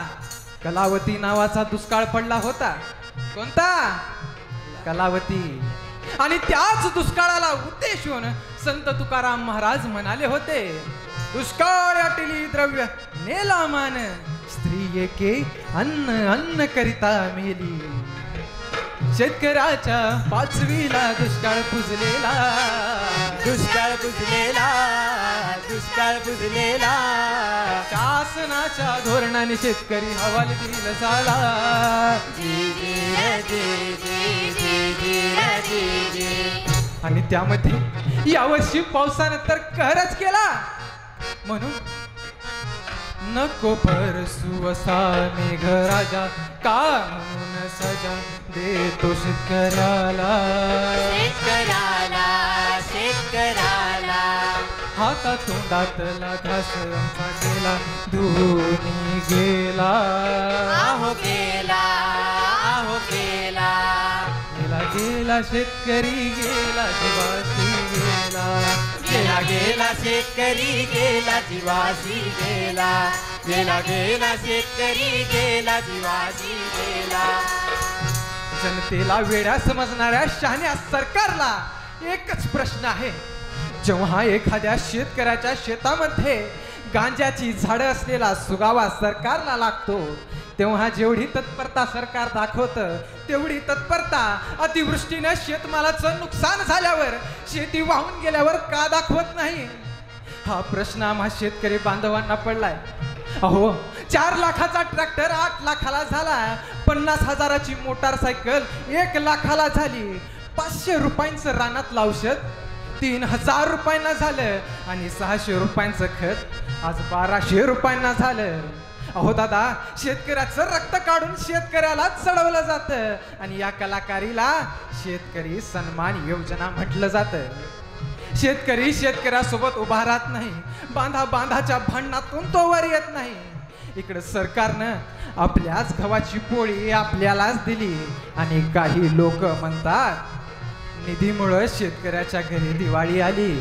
कलावती नावाचा दुष्काळ पडला होता कोणता कलावती आणि त्याच दुष्काळाला उद्देशून संत तुकाराम महाराज म्हणाले होते दुष्काळ अटिली द्रव्य नेला मान स्त्री एके अन्न अन्न करिता मेली शेतकऱ्याच्या पाचवीला दुष्काळ पुजलेला दुष्काळ बुजलेला दुष्काळ बुजलेला शासनाच्या धोरणाने शेतकरी हवालदिल झाला जी जी रे जी जी जी जी रे जी जी आणि त्यामध्ये यावर्षी पावसानं तर कहरच केला म्हणून नको परसू असा मेघराजा का म्हणून सजा देतो शेतकऱ्याला शेतकऱ्याला शेतकऱ्याला हाता तोंडातला घास आमचा गेला धुनी गेला आहो गेला आहो गेला गेला गेला शेतकरी गेला जीवाशी गेला गेला गेला शेतकरी गेला जीवाशी गेला गेला गेला शेतकरी गेला जीवाशी गेला जनतेला वेड्या समजणाऱ्या शहाण्या सरकारला एकच प्रश्न आहे जेव्हा एखाद्या शेतकऱ्याच्या शेतामध्ये गांजाची झाडं असलेला सुगावा सरकारला लागतो तेव्हा जेवढी तत्परता सरकार दाखवतं तेवढी तत्परता अतिवृष्टीने शेतमालाचं नुकसान झाल्यावर शेती वाहून गेल्यावर का दाखवत नाही हा प्रश्न आम्हा शेतकरी बांधवांना पडलाय अहो 4 लाखाचा ट्रॅक्टर 8 लाखाला झाला 50,000ची मोटारसायकल 1 लाखाला झाली 500 रुपयांचं रानातलं औषध 3,000 रुपयांना झालं आणि 600 रुपयांचं खत आज 1200 रुपयांना झालं अहो दादा शेतकऱ्याचं रक्त काढून शेतकऱ्याला चढवलं जातं आणि या कलाकारीला शेतकरी सन्मान योजना म्हटलं जातं शेतकरी शेतकऱ्यासोबत उभा राहत नाही बांधा बांधाच्या भांडणातून तो वर येत नाही इकडं सरकारनं आपल्याच गव्हाची पोळी आपल्यालाच दिली आणि काही लोक म्हणतात निधीमुळं शेतकऱ्याच्या घरी दिवाळी आली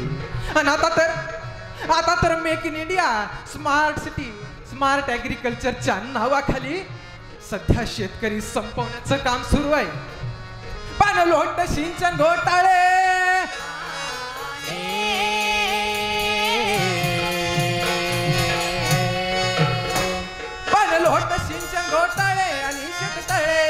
आणि आता तर make in India smart city smart ऍग्रिकल्चरच्या नावाखाली सध्या शेतकरी संपवण्याचं काम सुरू आहे पण लोट सिंचन घोटाळे पण लोट सिंचन घोटाळे आणि शेततळे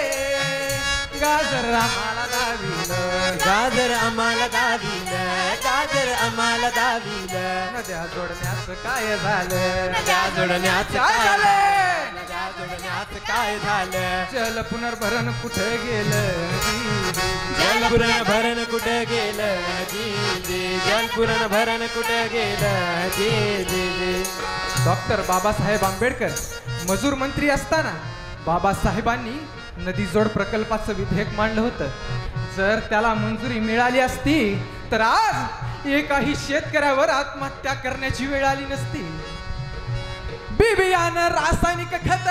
गाजर आम्हाला दाविलं गाजर आम्हाला दाविलं जर आम्हाला दाविलं नद्या जोडण्याचं काय झालं नद्या जोडण्याचं काय काय झालं नद्या जोडण्याचं काय झालं जल पुनर्भरण कुठे गेलं जलपुरण भरण कुठं गेलं जी जी जलपुरण भरण कुठं गेलं जी जी जी डॉक्टर बाबासाहेब आंबेडकर मजूर मंत्री असताना बाबासाहेबांनी नदी जोड प्रकल्पाचं विधेयक मांडलं होतं. जर त्याला मंजुरी मिळाली असती तर आज एकाही शेतकऱ्यावर आत्महत्या करण्याची वेळ आली नसती. बिबियानं रासायनिक खत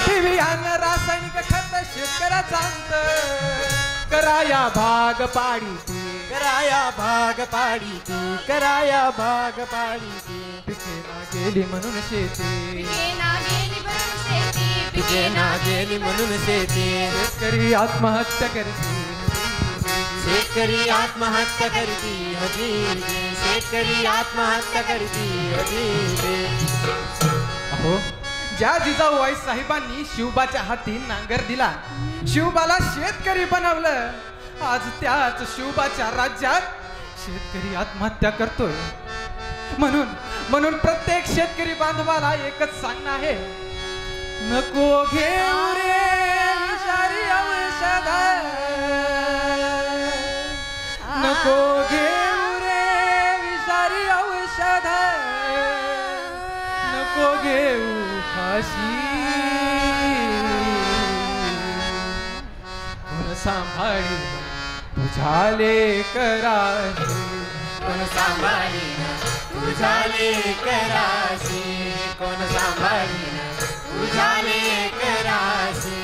बिबियानं रासायनिक खत शेतकऱ्याचा अंत कराया भाग पाडी कराया भाग पाडी ती कराया भाग पाडी ती पिके ना गेली म्हणून शेती पिके ना गेली म्हणून शेती शेतकरी आत्महत्या करते शेतकरी आत्महत्या करती हजी शेतकरी आत्महत्या करती हजी. अहो ज्या जिजाऊ आई साहेबांनी शिवबाच्या हाती नांगर दिला शिवबाला शेतकरी बनवलं आज त्याच शिवबाच्या राज्यात शेतकरी आत्महत्या करतोय. म्हणून प्रत्येक शेतकरी बांधवाला एकच सांगणं आहे नको घेऊ रे विषारी औषध नको घेऊ रे विषारी औषध नको घेऊ फाशी कोण सांभाळी तुझ्या लेकराशी कोण सांभाळी तुझ्या लेकराशी कोण सांभाळी तुझ्या लेकराशी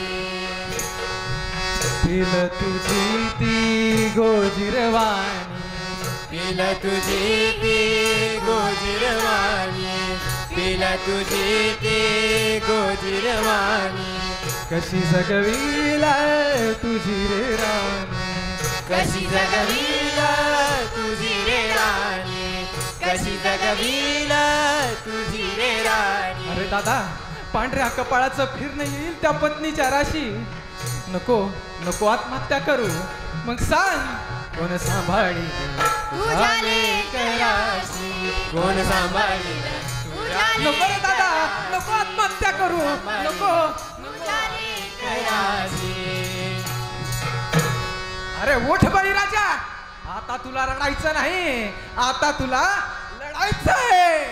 दिल तुझी ती गोजिरवाणी पिल तुझी ती गोजिरवाणी पिल तुझी ती गोजिरवाणी कशी जगविला तुझी रे राणी कशी जगविला तुझी रे राणी कशी जगविला तुझी रे राणी. अरे दादा पांढऱ्या कपाळाचं फिरणं येईल त्या पत्नीच्या राशी नको नको आत्महत्या करू मग सांग कोण सांभाळी तुझ्या लेकराशी कोण सांभाळी नको रे दादा नको आत्महत्या करू नको अरे उठ बळी राजा आता तुला रडायचं नाही आता तुला लढायचंय.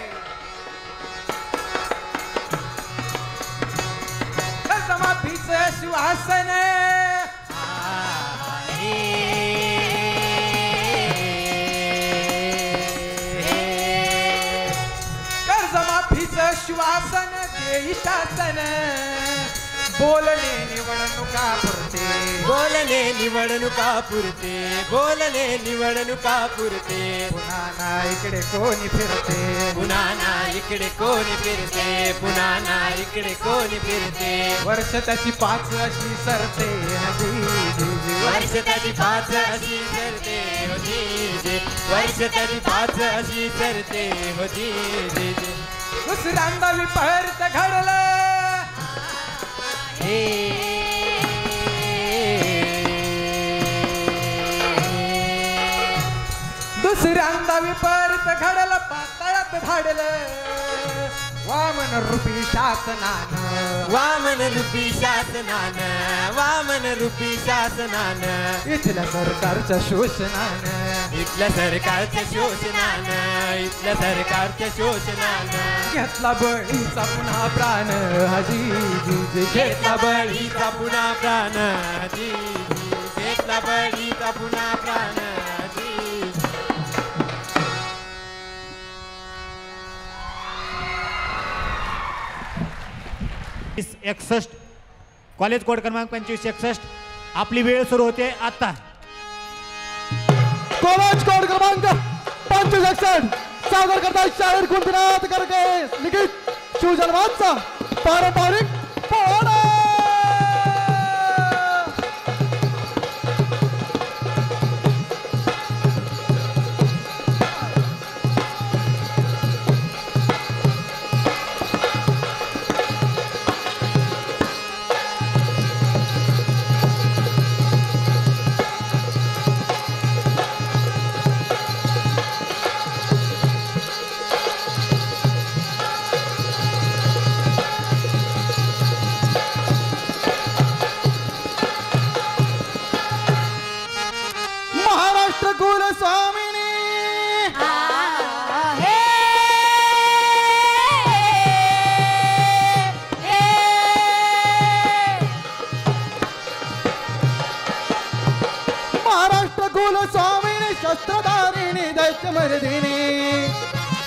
कर्जमाफीचं सुहासन कर्जमाफीचं श्वासन देई शासन बोलणे निवडणुका पुरते बोलणे निवडणुका पुरते बोलणे निवडणुका पुरते पुन्हा ना इकडे कोणी फिरते पुन्हा ना इकडे कोणी फिरते पुन्हा ना इकडे कोणी फिरते वर्ष त्याची 5 अशी सरते वर्ष त्याची 5 अशी सरते होती वर्ष त्याची 5 अशी सरते होती दुसऱ्यांदा विपर्त घडलं दुसऱ्यांदा विपर्त घडलं पातळात धाडलं वामन रूपी शासनानं वामन रूपी शासनानं वामन रूपी शासनानं इथल्या सरकारच्या शोषणानं इथल्या सरकारच्या शोषणानं इथल्या सरकारच्या शोषणानं घेतला बळीचा पुन्हा प्राण हजी जी घेतला बळीचा पुन्हा प्राण जी घेतला बळीचा पुन्हा प्राण जी. 61 कॉलेज कोड क्रमांक 2561 आपली वेळ सुरू होते आता. कॉलेज कोड क्रमांक 2561 सादर करता शाहीर कुंतीनाथ करके लिखित शिवजन्माचा पारंपरिक पोवाडा. शस्त्रधारिणी दैत्य मर्दिनी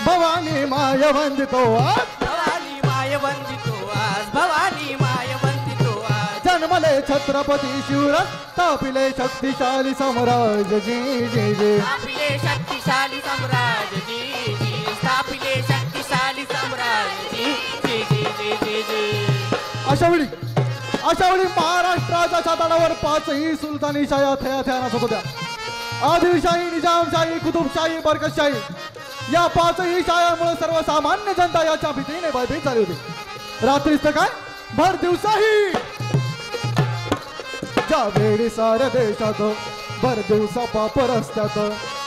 भवानी माय वंदितो भवानी माय वंदितो आज भवानी माय वंदितो आज जन्मले छत्रपती शिवराज तापिले शक्तिशाली सम्राज जी जी जी स्थापिले शक्तिशाली सम्राट जी जी स्थापिले शक्तिशाली सम्राट जी जी जी जी जी जी अशा वेळी महाराष्ट्राच्या छाताडावर पाचही सुलतानी शाया थया थया नसत होत्या. आदिलशाही, निजामशाही, कुतुबशाही, बरकतशाही या पाचही शायामुळे सर्वसामान्य जनता याच्या भीतीने भयभीत झाली होती. रात्रीच तर काय भर दिवसाही ज्या वेळी साऱ्या देशात भर दिवसा पाप रस्त्यात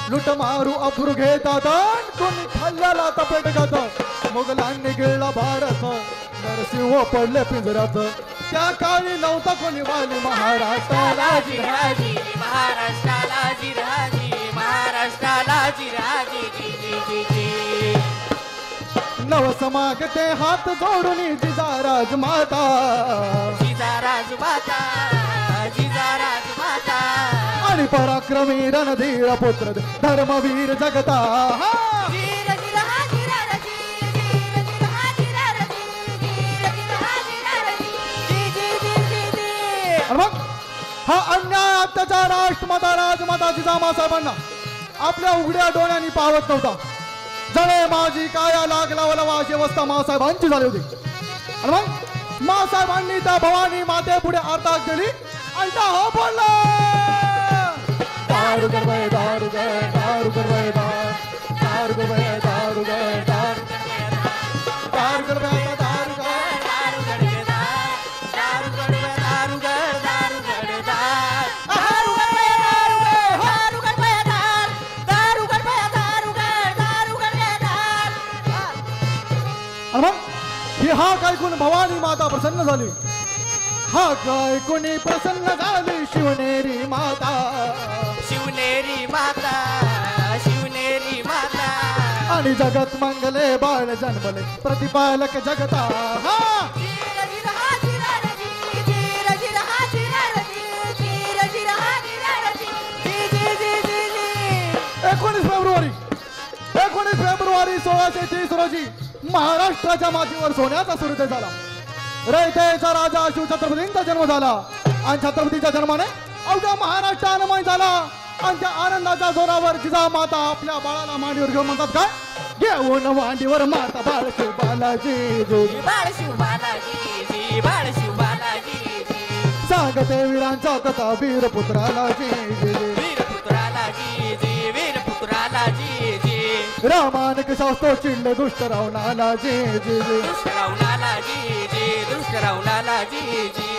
लुटमारू अप्रू घेतात कोणी खाल्ल्याला तपेट गात मुघलांनी गिळला भारत नरसिंह पडले पिंजऱ्यात त्या काळी नव्हता कोणी वाली महाराष्ट्राला जिराजी महाराष्ट्राला जिराजी महाराष्ट्राला जिराजी जी जी जी जी नवस मागते हात जोडून जिजा राजमाता जिजा राजमाता जिजा राजमाता आणि पराक्रमी रणधीर पुत्र धर्मवीर जगता जीर जीर हा जीरा रजी जीर जीर हा जीरा रजी जीर जीर हा जीरा रजी जी जी जी जी जी आणि मग हा अन्याय अत्याचार राष्ट्रमाता राजमाता जिजामासाहेबांना आपल्या उघड्या डोळ्यांनी पाहत नव्हता. जणे माझी काया लागला वलवा अशी अवस्था मासाहेबांची झाली होती. आणि मग मासाहेबांनी त्या भवानी माते पुढे आर्ताक दिली आणि त्या हो बोलला दारू गरबय दारू गर दारू गरबय दारू गरबय दारू गर दारू गरबय दारू गर दारू गडगदा दारू गडगदा दारू गड दारू गडदा दारू गड दारू गड दारू गड दारू गड आणि मग ही हाक ऐकून भवानी माता प्रसन्न झाली. हाक ऐकून प्रसन्न झाली शिवनेरी माता शिवनेरी माता शिवनेरी माता आणि जगत मंगले बाळ जन्मले प्रतिपालक जगता हा जीर जीर हा जीरा रजी जीर जीर हा जीरा रजी जीर जीर हा जीरा रजी जी जी जी जी जी 19 फेब्रुवारी 1630 रोजी महाराष्ट्राच्या मातीवर सोन्याचा सूर्योदय झाला. रयतेचा राजा शिवछत्रपतींचा जन्म झाला आणि छत्रपतीच्या जन्माने अवघ्या महाराष्ट्र आनंदमय झाला. आणि त्या आनंदाच्या जोरावर जिजामाता आपल्या बाळाला मांडीवर घेऊन म्हणतात काय घेऊन मांडीवर माता बाळ शिव बालाजी जी बाळ शिव बालाजी जी बाळ शिव बालाजी जी सांगते वीरांचा कथा वीर पुत्राला जी जी जी वीरपुत्राला जी जी वीरपुत्राला जी जी रामानिक शास्त्र चिडले दुष्ट रावणाला जी जी जी दुष्ट रावणाला जी जी दुष्ट रावणाला जी जी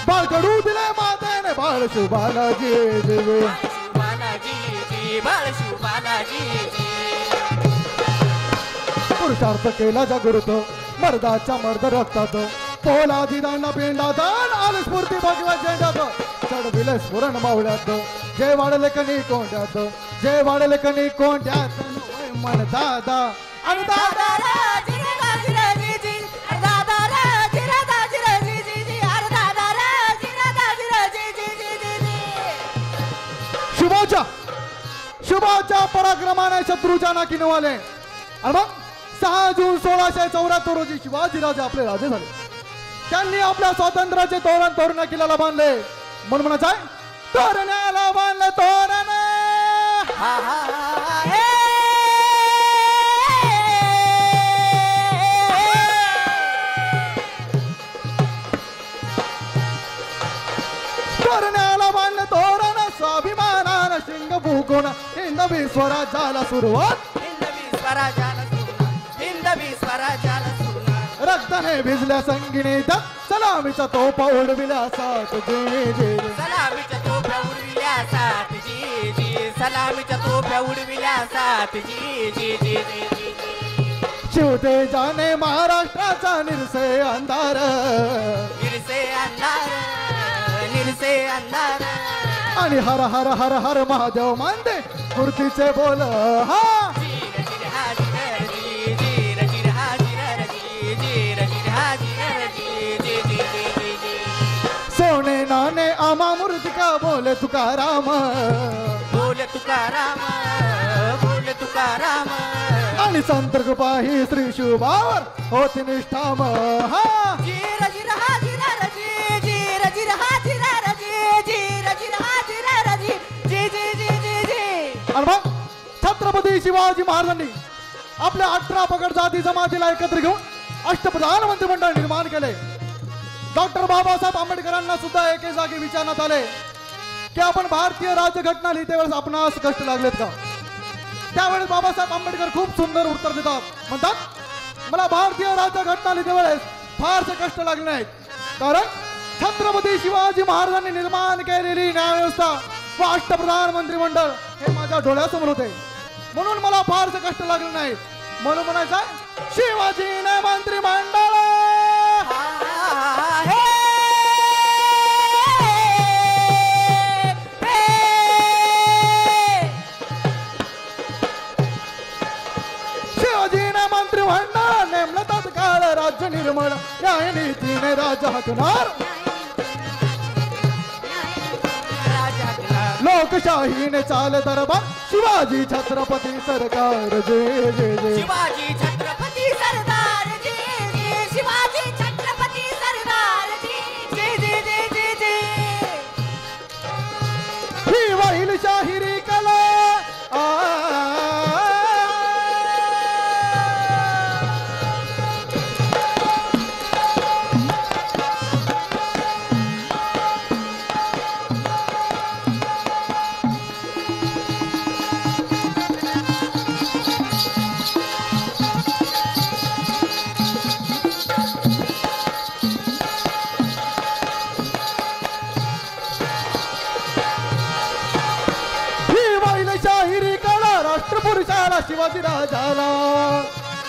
बाळकडू दिले मातेने बाळ शिव बालाजी जी जी बाळ शिव बालाजी जी बाळ शिव बालाजी जी पुरुषार्थ केला जागृत मर्दाच्या मर्द रक्तात पोलादी दांडा पिंडात आले स्फूर्ती भगव्या झेंड्यात चढविले स्फुरण मावळ्यात जय वाढले कणी कोंड्यात जय वाढले कणी कोंड्यात मन दादा आणि दादा दादा जीर जीर जी जी दादा जीर जीर जी जी जी अरे दादा जीर जीर जी जी जी जी जी शुभाच्या पराक्रमाने शत्रूच्या नाकी नवाले. आणि मग 6 जून 1674 रोजी शिवाजीराजे आपले राजे झाले. त्यांनी आपल्या स्वातंत्र्याचे तोरण किल्ल्याला बांधले. म्हणून म्हणायचं आहे तोरणाला बांधले तोरण हा हा हा हे तोरणाला बांधले तोरण स्वाभिमानानं शिंग फुकून हिंदवी स्वराज्याला सुरुवात हिंदवी स्वराज्याला सुरुवात हिंदवी स्वराज्याला सुरुवात रक्ताने भिजल्या संगिनीत सलामीचा तोफा उडविल्या सात जी जी सलामीच्या तोफ्या उडविल्या सात जी जी सलामीच्या तोफ्या उडविल्या सात जी जी जी जी जी शिवतेजाने महाराष्ट्राचा निरसे अंधार निरसे अंधार निरसे अंधार आणि हर हर हर हर महादेव मानते मूर्तीचे बोल हा जीर जीर हा जीर जी जीर जीर हा जीर जी जीर जीर हा जीर जी जी जी जी जी जी सोने नाने आमा मूर्तिका बोले तुकाराम बोल तुकाराम राम आणि संत कृपा ही श्री शिवबावर होती निष्ठाम हा जीर जीर हा जीरा रजी जीर जीर हा जीरा रजी जीर जीर हा जीरा रजी जी जी जी जी जी. आणि मग छत्रपती शिवाजी महाराजांनी आपल्या 18 पगड जाती जमातीला एकत्र घेऊन अष्टप्रधान मंत्रिमंडळ निर्माण केले. डॉक्टर बाबासाहेब आंबेडकरांना सुद्धा एके जागी विचारण्यात आले की आपण भारतीय राज्यघटना लिहिते वेळेस आपणास कष्ट लागलेत का. त्यावेळेस बाबासाहेब आंबेडकर खूप सुंदर उत्तर देतात. म्हणतात मला भारतीय राज्यघटना लिहिते वेळेस फारसे कष्ट लागले नाहीत, कारण छत्रपती शिवाजी महाराजांनी निर्माण केलेली न्यायव्यवस्था व अष्टप्रधान मंत्रिमंडळ हे माझ्या डोळ्यासमोर होते, म्हणून मला फारसे कष्ट लागले नाहीत. म्हणून म्हणायचं शिवाजीने मंत्रिमंडळ शिवाजीने मंत्रिमंडळ नेमलं तत्काळ राज्य निर्मळ न्याय नीतीने राज्य हाकणार लोकशाहीने चाल दरबार शिवाजी छत्रपती सरकार जय जय जय. शिवाजी छत्रपती सरदार जय जय शिवाजी छत्रपती सरदार जय जय जय जय जय. ही वाईल शाहिरी कला राष्ट्रपुरुषाला शिवाजी राजाला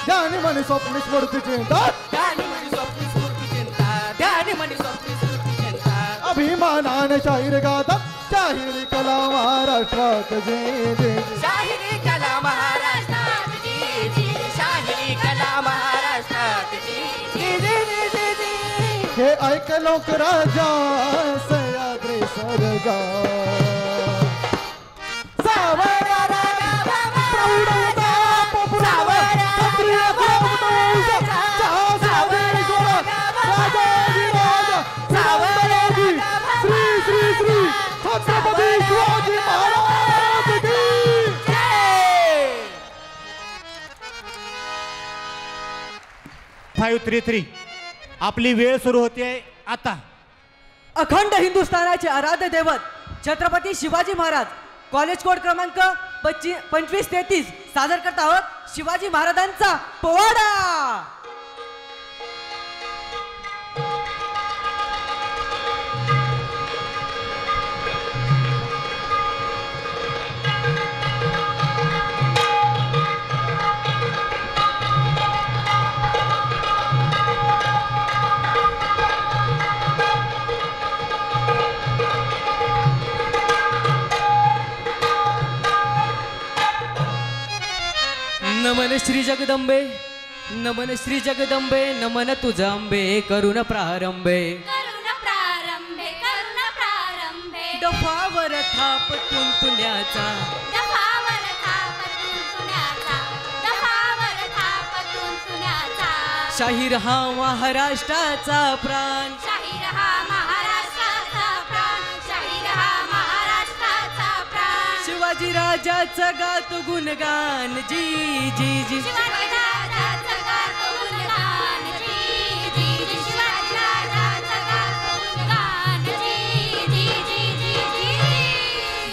ध्यानी म्हणे स्वप्न स्मृती चिंता ध्यानी म्हणे स्वप्न स्फूर्ती चिंता ध्यानी म्हणे स्वप्न स्फूर्ती चिंता. अभिमानाने शाहीर गातात शाहिरी कला महाराष्ट्रात जय जय. शाहिरी कला महाराष्ट्रात जी जी शाहिरी कला महाराष्ट्रात जी जी जी जी जी. हे ऐक लोक राजा सयाद्री सरगा छत्रपती शिवाजी महाराज की जय. 533 आपली वेळ सुरू होते आता. अखंड हिंदुस्थानाचे आराध्य दैवत छत्रपती शिवाजी महाराज कॉलेज कोड क्रमांक 2533 सादर करत आहोत शिवाजी महाराजांचा पोवाडा. नमन श्री जगदंबे नमन श्री जगदंबे नमन तुझा अंबे करुण प्रारंभे डफावर थाप तुंतुण्याचा शाहीर हा महाराष्ट्राचा प्राण शिवाजी राजाचा गातो गुणगान जी जी जी.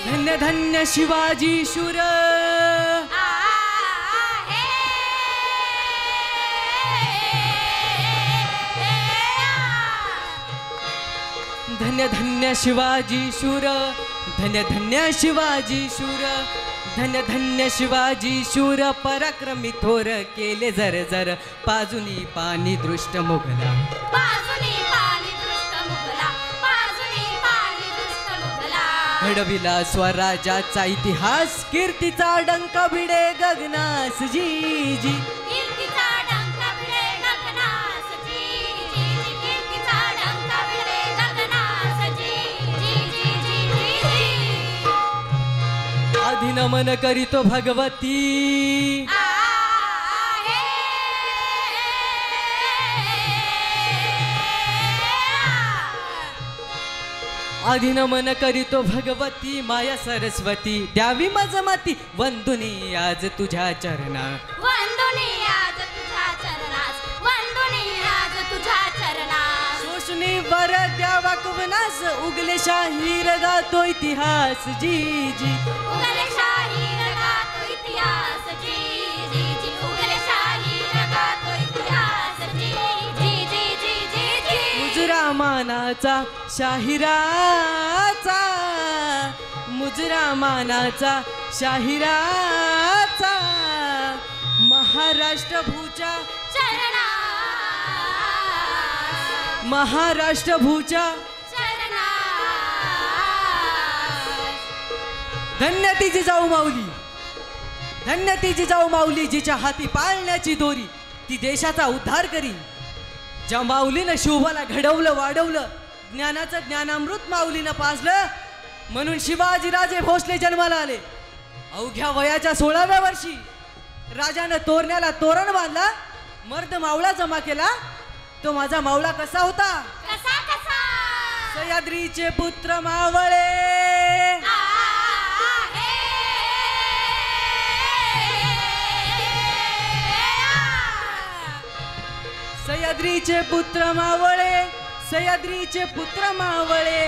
धन्य धन्य शिवाजी शूर धन्य धन्य शिवाजी शूर धन्य धन्य शिवाजी शूर धन्य धन्य शिवाजी शूर पराक्रमी थोर केले जर जर पाजुनी पाणी दृष्ट मुघला घडविला स्वराजाचा इतिहास कीर्तीचा डंक भिडे गगनास जी जी. आधी नमन करीतो भगवती आधी नमन करीतो भगवती माया सरस्वती द्यावी माझ माती वंदुनी आज तुझ्या चरणा वंदुनी आज तुझ्या चरणास वंदुनी आज तुझ्या चरणास शोषणी वर द्यावा कुवनास उगले शाहीर गातो इतिहास जी जी उगले शाहीर गातो इतिहास जी जी जी उगले शाहीर गातो इतिहास जी जी जी जी जी जी मुजरा मानाचा शाहिराचा मुजरा मानाचा शाहिराचा महाराष्ट्र भूच्या चरणास महाराष्ट्र भूच्या चरणास धन्य ती जिजाऊ माऊली धन्य ती जिजाऊ माऊली जिच्या हाती पाळण्याची दोरी ती देशाचा उद्धार करी ज्या माऊलीनं शिवबाला घडवलं वाढवलं ज्ञानाचं ज्ञानामृत माऊलीनं पाजलं म्हणून शिवाजीराजे भोसले जन्माला आले अवघ्या वयाच्या 16व्या वर्षी राजानं तोरण्याला तोरण बांधला मर्द मावळा जमा केला तो माझा मावळा कसा होता कसा कसा सह्याद्रीचे पुत्र मावळे सह्याद्रीचे पुत्र मावळे सह्याद्रीचे पुत्र मावळे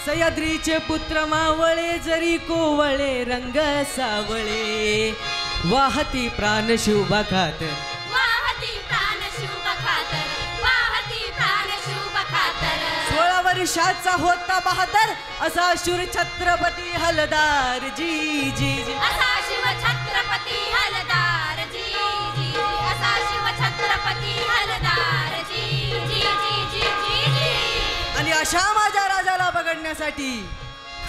सह्याद्रीचे पुत्र मावळे जरी कोवळे रंग सावळे वाहती प्राण शिवबा खातर वाहती प्राण शुभ खातर वाहती प्राण शुभ खातर 16 वर्षाचा होता बहादर असा शूर छत्रपती हलदार जी जी जी असा शिव छत्रपती हलदार जी जी जी असा शिव छत्रपती हलदार जी जी जी जी जी जी आणि अशा माझ्या राजाला बघण्यासाठी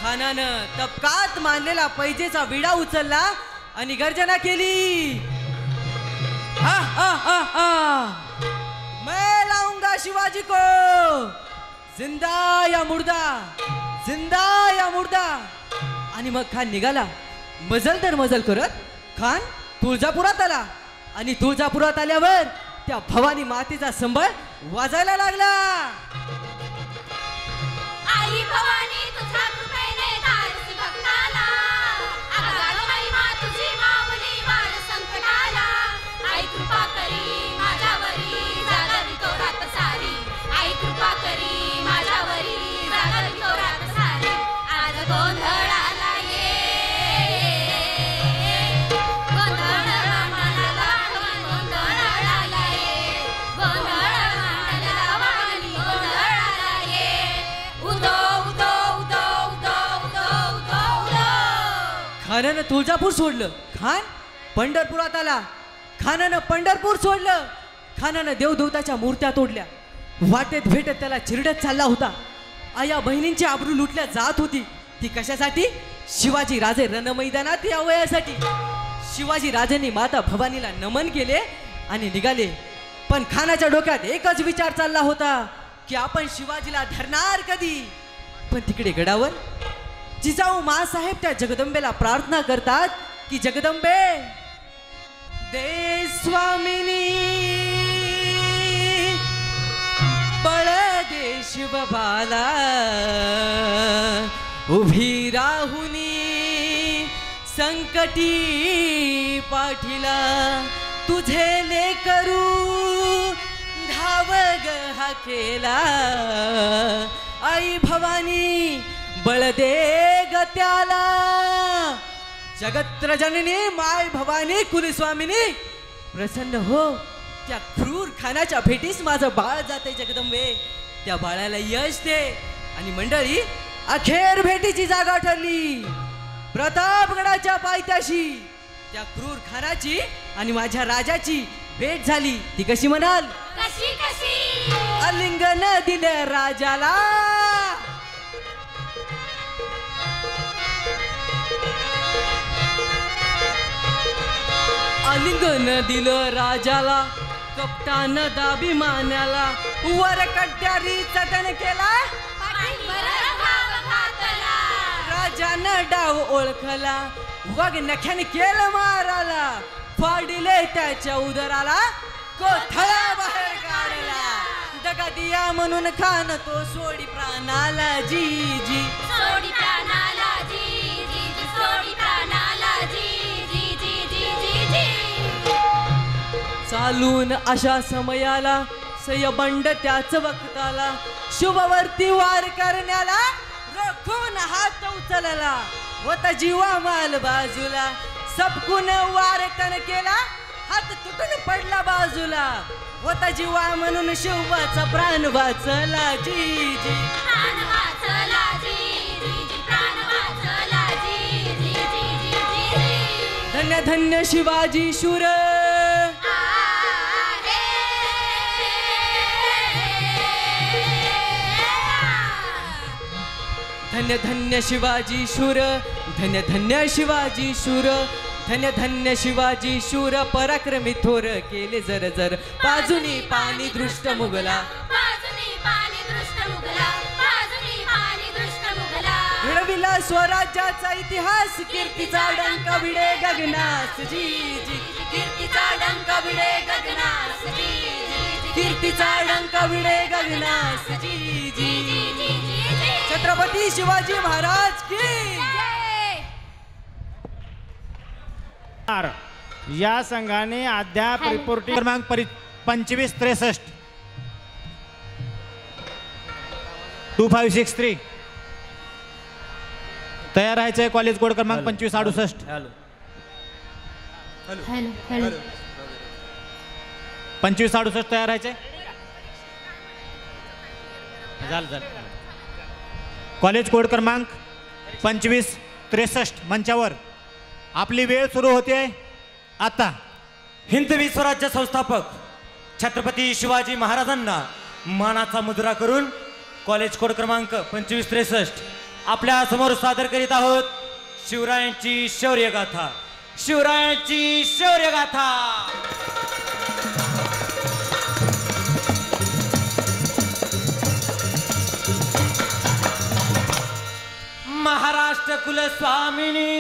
खानानं तबकात मानलेला पैजेचा विडा उचलला आणि गर्जना केली हा हा हा हा मैं लाऊंगा शिवाजी को जिंदा या मुर्दा जिंदा या मुर्दा आणि मग खान निघाला मजल तर मजल करत खान तुळजापुरात आला आणि तुळजापुरात आल्यावर त्या भवानी मातेचा संबळ वाजायला लागला आई भवानी तुझ्या कृपेने धाडसी भक्ताला अगाध महिमा तुझी माऊली वार संकटाला आई कृपा करी माझ्यावरी जागावी तोरात सारी आई कृपा करी माझ्यावरी जागावी तोरात सारी आज गोंधळाला ये गोंधळाला गोंधळाला ये गोंधळाला वाणी गोंधळाला ये उदो उदो उदो उदो उदो उदो उदो खानानं तुळजापूर सोडलं खान पंढरपुरात आला खानानं पंढरपूर सोडलं खानानं देवदेवताच्या मूर्त्या तोडल्या वाटेत भेटत त्याला चिरडत चालला होता आया बहिणींची आबरू लुटल्या जात होती ती कशासाठी शिवाजी राजे रणमैदानात या वयासाठी शिवाजी राजांनी माता भवानीला नमन केले आणि निघाले पण खानाच्या डोक्यात एकच विचार चालला होता की आपण शिवाजीला धरणार कधी पण तिकडे गडावर जिजाऊ मासाहेब त्या जगदंबेला प्रार्थना करतात की जगदंबे दे स्वामिनी बळ दे शिवबाला उभी राहुनी संकटी पाठीला तुझे लेकरू धाव ग हा केला आई भवानी बळ दे ग त्याला जगत्र जननी माय भवानी कुलस्वामिनी प्रसन्न हो त्या क्रूर खानाच्या भेटीस माझं बाळ जाते जगदंबे त्या बाळाला यश दे आणि मंडळी अखेर भेटीची जागा ठरली प्रतापगडाच्या पायथ्याशी त्या क्रूर खानाची आणि माझ्या राजाची भेट झाली ती कशी म्हणाल कशी कशी आलिंगन दिलं राजाला आलिंगन दिलं राजाला कप्तान दाबी मान्याला वर कट्यारी चटण केला पाठीवर घाव घातला ज्यानं डाव ओळखला वग नख्याने केलं माराला फाडिले त्याच्या उदराला कोथळा बाहेर काढला दगा दिया म्हणून खान तो सोडी प्राणाला जी जी सोडी प्राणाला जी जी जी सोडी प्राणाला जी जी जी जी जी जी चालून अशा समयाला सयबंड त्याच वक्ताला शुभवर्ती वार करण्याला रोखून हात उचलला होता जीवा माल बाजूला सबकून वार तन केला हात तुटून पडला बाजूला होता जीवा म्हणून शिवाचा प्राण वाचला जी जी प्राण वाचला जी जी जी प्राण वाचला जी जी जी जी जी जी धन्य धन्य शिवाजी शूर धन्य धन्य शिवाजी शूर धन्य धन्य शिवाजी शूर धन्य धन्य शिवाजी शूर पराक्रमी थोर केले जर जर बाजूनी पाणी दृष्ट मुगला बाजूनी पाणी दृष्ट मुगला बाजूनी पाणी दृष्ट मुगला घडविला स्वराज्याचा इतिहास कीर्तीचा डंक भिडे गगनास जी जी कीर्तीचा डंक भिडे गगनास जी जी कीर्तीचा डंक भिडे गगनास जी जी जी जी जी छत्रपती शिवाजी महाराज की या संघाने अद्याप रिपोर्टिंग क्रमांक 2563 2563 तयार राहायचंय. कॉलेज कोड क्रमांक 2568 हॅलो हॅलो 2568 तयार राहायचंय. झालं कॉलेज कोड क्रमांक 2563 मंचावर आपली वेळ सुरू होते आता. हिंदवी स्वराज्य संस्थापक छत्रपती शिवाजी महाराजांना मानाचा मुद्रा करून कॉलेज कोड क्रमांक 2563 आपल्या समोर सादर करीत आहोत शिवरायांची शौर्यगाथा. शिवरायांची शौर्यगाथा. महाराष्ट्र कुलस्वामिनी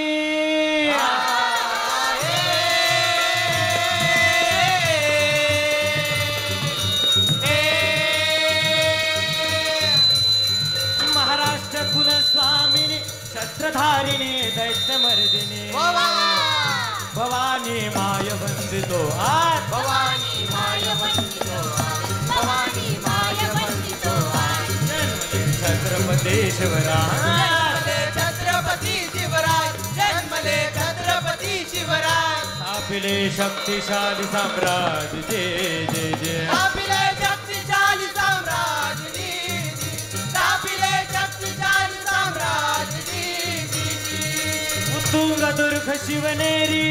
महाराष्ट्र कुलस्वामिनी छत्रधारिणी दैत्यमर्दिनी भवानी माय वंदितो आज भवानी माय वंदितो भवानी माय वंदितो छत्रपती शिवराय छत्रपती शिवराय जन्मले छत्रपती शिवराय स्थापिले शक्तिशाली साम्राज्य जय जय जय. स्थापिले शक्तिशाली साम्राज्य स्थापिले शक्तिशाली साम्राज्य उत्तुंग दुर्ग शिवनेरी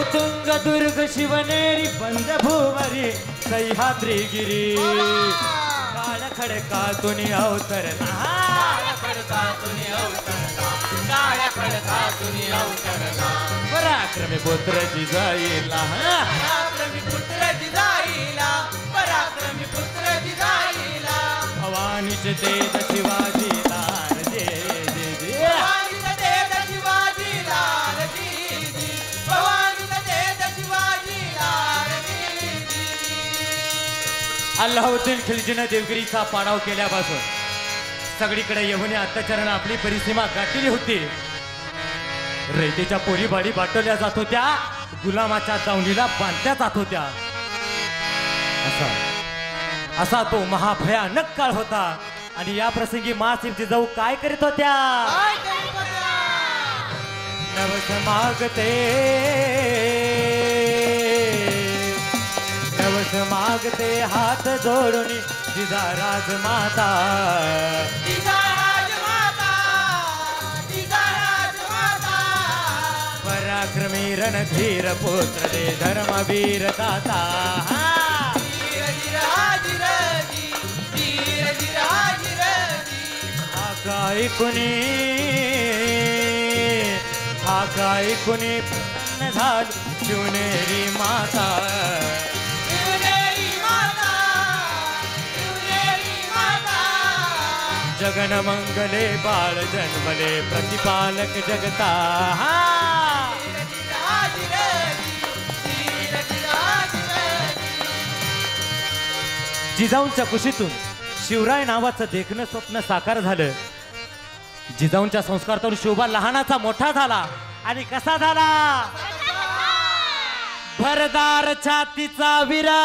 उत्तुंग दुर्ग शिवनेरी बंद भूवरी सह्याद्रीगिरी काळ खडका तुनी अवतरला खडका तुनी अवतरला काळ खडका तुनी अवतरला पराक्रमी पुत्र जिजाईला पराक्रमी पुत्र जिजाईला पराक्रमी पुत्र जिजाईला भवानीचे तेज शिवाजी लाल जय जय जय. भवानीचे तेज शिवाजी लाल जय जय. भवानीचे तेज शिवाजी लाल जय जय. अल्लाउद्दीन खिलजीनं देवगिरीचा पाडाव केल्यापासून सगळीकडे येऊन अत्याचारानं आपली परिसीमा गाठलेली होती. रयतेच्या पोरीबाडी वाटवल्या जात होत्या, गुलामाच्या दावणीला बांधल्या जात होत्या. असा तो महाभयानक काळ होता. आणि या प्रसंगी मासिम जिजाऊ काय करीत होत्या? नवस मागते नवस मागते हात जोडून जिजा राजमाता पराक्रमी रणधीर पुत्र दे धर्मवीर दाता. काय कुणी प्रसन्न झाली शिवनेरी माता जगन मंगले बाळ जन्मले प्रतिपालक जगता जिजाऊंच्या कुशीतून शिवराय नावाचं देखणं स्वप्न साकार झालं. जिजाऊंच्या संस्कारातून शिवबा लहानाचा मोठा झाला. आणि कसा झाला? भरदार छातीचा वीरा,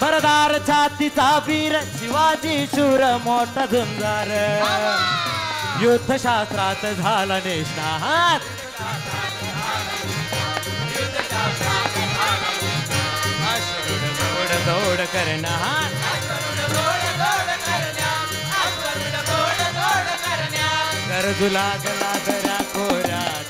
भरदार छातीचा वीर शिवाजी शूर मोठा झुंजार, युद्धशास्त्रात झाला निष्णात, दौड करणार, गरजू लागला दरा खोऱ्यात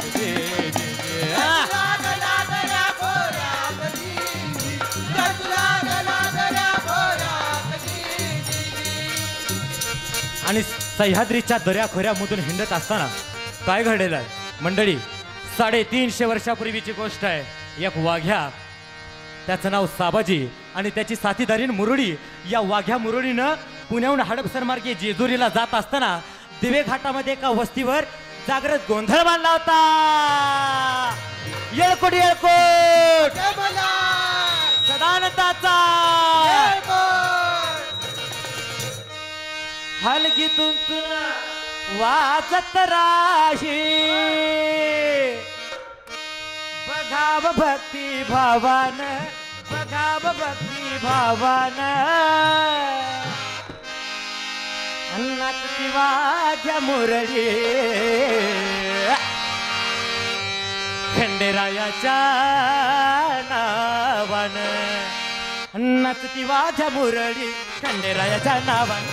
आणि सह्याद्रीच्या दऱ्याखोऱ्यामधून हिंडत असताना काय घडलेलं आहे मंडळी? 350 वर्षापूर्वीची गोष्ट आहे. एक वाघ्या, त्याचं नाव साबाजी आणि त्याची साथीदारीण मुरळी. या वाघ्या मुरळीनं पुण्याहून हडपसर मार्गे जेजुरीला जात असताना दिवे घाटामध्ये एका वस्तीवर जागृत गोंधळ बांधला होता. येळकोट येळकोट सदानंदाचा हलगीतून तुला वाजत राही, बघाव भक्ती भावान, बघाव भक्ती भावान, अन्नात वाघ्या मुरळी खंडेरायाच्या नावान, अन्नात वाघ्या मुरळी खंडेरायाच्या नावान,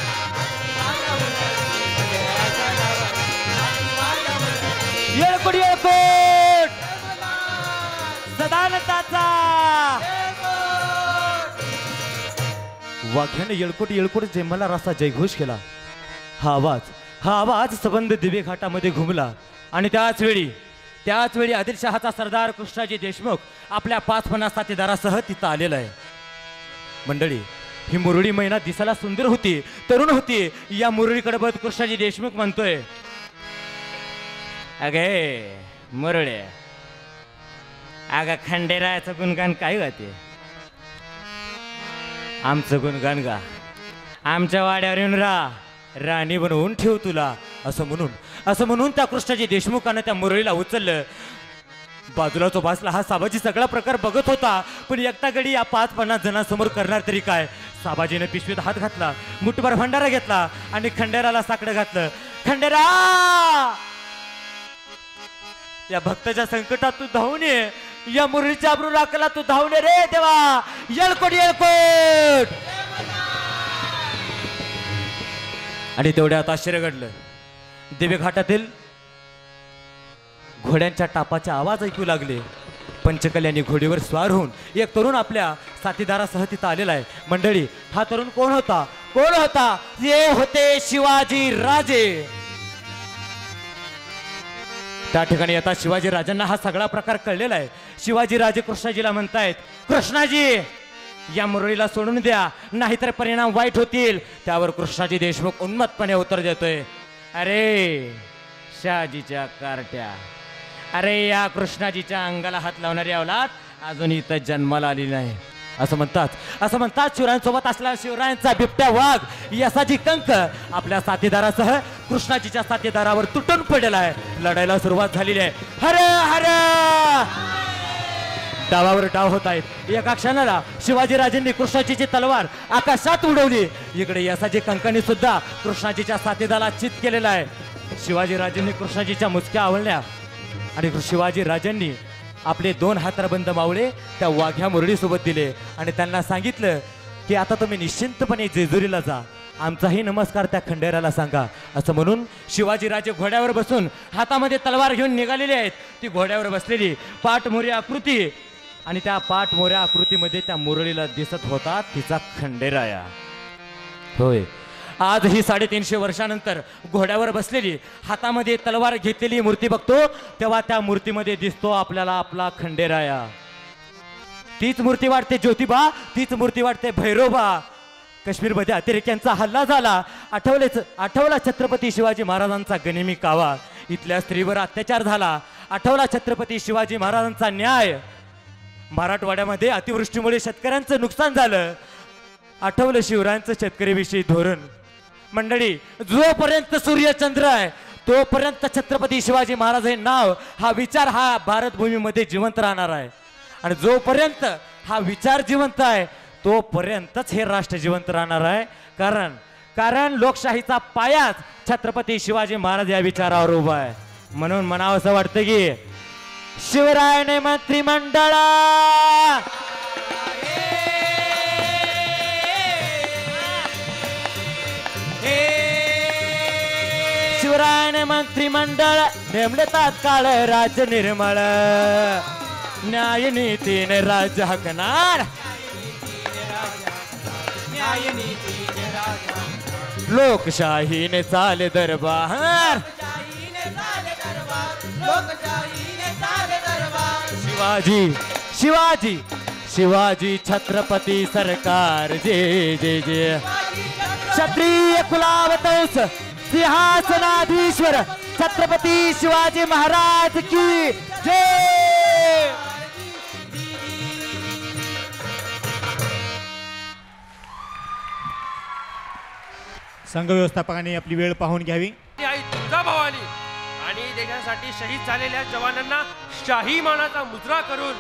येळकोट येळकोट सदानंदाचा. वाघ्याने येळकोट येळकोट जेमला रसा जयघोष केला. हा आवाज सबंध दिवे घाटामध्ये घुमला. आणि त्याच वेळी आदिलशहाचा सरदार कृष्णाजी देशमुख आपल्या 5 साथीदारासह तिथं आलेला आहे. मंडळी, ही मुरळी मैना दिसायला सुंदर होती, तरुण होती. या मुरळीकडे बघत कृष्णाजी देशमुख म्हणतोय, अगे मुरळे, अगं खंडेरायाचं गुणगान काय गाते? आमचं गुणगान गा, आमच्या वाड्यावर येऊन राणी बनवून ठेव तुला, असं म्हणून त्या कृष्णाजी देशमुखानं त्या मुरळीला उचललं. बाजूला तो भासला हा साबाजी सगळा प्रकार बघत होता. पण एकटा गडी या 5-50 जणांसमोर करणार तरी काय? साबाजीने पिशवीत हात घातला, मुठभर भंडारा घेतला आणि खंडेराला साकडं घातलं. खंडेरा, या भक्ताच्या संकटात तू धावून ये, या मुरळीच्या अब्रू राखला तू धावून ये रे देवा. येळकोट येळकोट. आणि तेवढ्यात आश्चर्य घडलं. दिवे घाटातील घोड्यांच्या टापाचे आवाज ऐकू लागले. पंचकल्याणी घोडीवर स्वार होऊन एक तरुण आपल्या साथीदारासह तिथं आलेला आहे. मंडळी, हा तरुण कोण होता? हे होते शिवाजी राजे. त्या ठिकाणी येता शिवाजी राजांना हा सगळा प्रकार कळलेला आहे. शिवाजी राजे कृष्णाजीला म्हणतायत, कृष्णाजी, या मुरळीला सोडून द्या, नाहीतर परिणाम वाईट होतील. त्यावर कृष्णाजी देशमुख उन्मत्तपणे उत्तर देतोय, अरे शहाजीच्या कार्ट्या, अरे या कृष्णाजीच्या अंगाला हात लावणारी अवलाद अजून इथं जन्माला आली नाही. असं म्हणतात शिवरायांसोबत असलेला शिवरायांचा बिबट्या वाघ यसाजी कंक आपल्या साथीदारासह कृष्णाजीच्या साथीदारावर तुटून पडलेला आहे. लढायला सुरुवात झालेली आहे. हर हर डावावर डाव होत आहेत. एका क्षणाला शिवाजीराजेंनी कृष्णाजीची तलवार आकाशात उडवली. इकडे यसाजी कंकांनी सुद्धा कृष्णाजीच्या साथीदाराला चित केलेला आहे. शिवाजीराजेंनी कृष्णाजीच्या मुसक्या आवळल्या आणि शिवाजीराजांनी आपले 2 हातरबंद मावळे त्या वाघ्या मुरळीसोबत दिले आणि त्यांना सांगितलं की आता तुम्ही निश्चिंतपणे जेजुरीला जा, आमचाही नमस्कार त्या खंडेराला सांगा. असं म्हणून शिवाजीराजे घोड्यावर बसून हातामध्ये तलवार घेऊन निघालेले आहेत. ती घोड्यावर बसलेली पाठमोऱ्या आकृती आणि त्या पाठमोऱ्या आकृतीमध्ये त्या मुरळीला दिसत होता तिचा खंडेराया. होय, आजही 350 वर्षानंतर घोड्यावर बसलेली हातामध्ये तलवार घेतलेली मूर्ती बघतो तेव्हा त्या मूर्तीमध्ये दिसतो आपल्याला आपला खंडेराया. तीच मूर्ती वाटते ज्योतिबा, तीच मूर्ती वाटते भैरोबा. काश्मीरमध्ये अतिरेक्यांचा हल्ला झाला, आठवला छत्रपती शिवाजी महाराजांचा गनिमी कावा. इथल्या स्त्रीवर अत्याचार झाला, आठवला छत्रपती शिवाजी महाराजांचा न्याय. मराठवाड्यामध्ये अतिवृष्टीमुळे शेतकऱ्यांचं नुकसान झालं, आठवलं शिवरायांचं शेतकरीविषयी धोरण. मंडळी, जोपर्यंत सूर्यचंद्र आहे तोपर्यंत छत्रपती शिवाजी महाराज हे नाव, हा विचार हा भारतभूमीमध्ये जिवंत राहणार आहे. आणि जोपर्यंत हा विचार जिवंत आहे तोपर्यंतच हे राष्ट्र जिवंत राहणार आहे. कारण लोकशाहीचा पायाच छत्रपती शिवाजी महाराज या विचारावर उभा आहे. म्हणून म्हणावं असं वाटतं की शिवरायाने मंत्रिमंडळा शिवरायाने मंत्रिमंडळ नेमले तात्काळ राज्य निर्मळ. न्याय नीतीने राज्य हकणार, लोकशाहीने चाले दरबार. शिवाजी छत्रपती सरकार जय जय जय. क्षत्रिय कुलावतंस सिंहासनाधीश्वर छत्रपती शिवाजी महाराज की जय. संघ व्यवस्थापकाने आपली वेळ पाहून घ्यावी. आई तुळजा भवानी आणि देशासाठी शहीद झालेल्या जवानांना शाही मानाचा मुजरा करून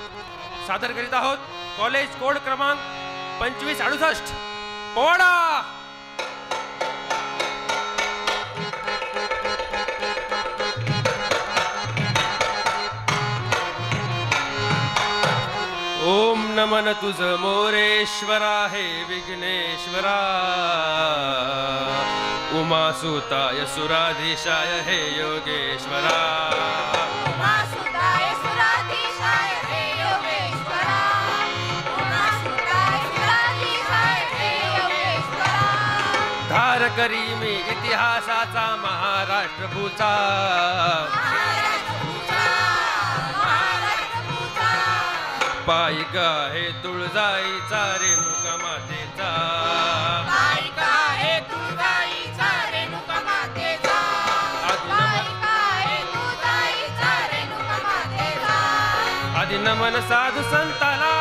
सादर करीत आहोत कॉलेज कोड क्रमांक 2568 पोवाडा. ओम नमन तुझ मोरेश्वरा हे विघ्नेश्वरा. उमासुताय सुराधीशाय हे योगेश्वरा. उमासुताय सुराधीशाय हे योगेश्वरा. उमासुताय सुराधीशाय हे योगेश्वरा. धार करी मी इतिहासाचा महाराष्ट्रभूचा. पायिका हे तुळजाईचा रेणुका मातेचा. पायिका हे तुळजाईचा रेणुका मातेचा. पायिका हे तुळजाईचा रेणुका मातेचा. आदि नमन साधू संताला.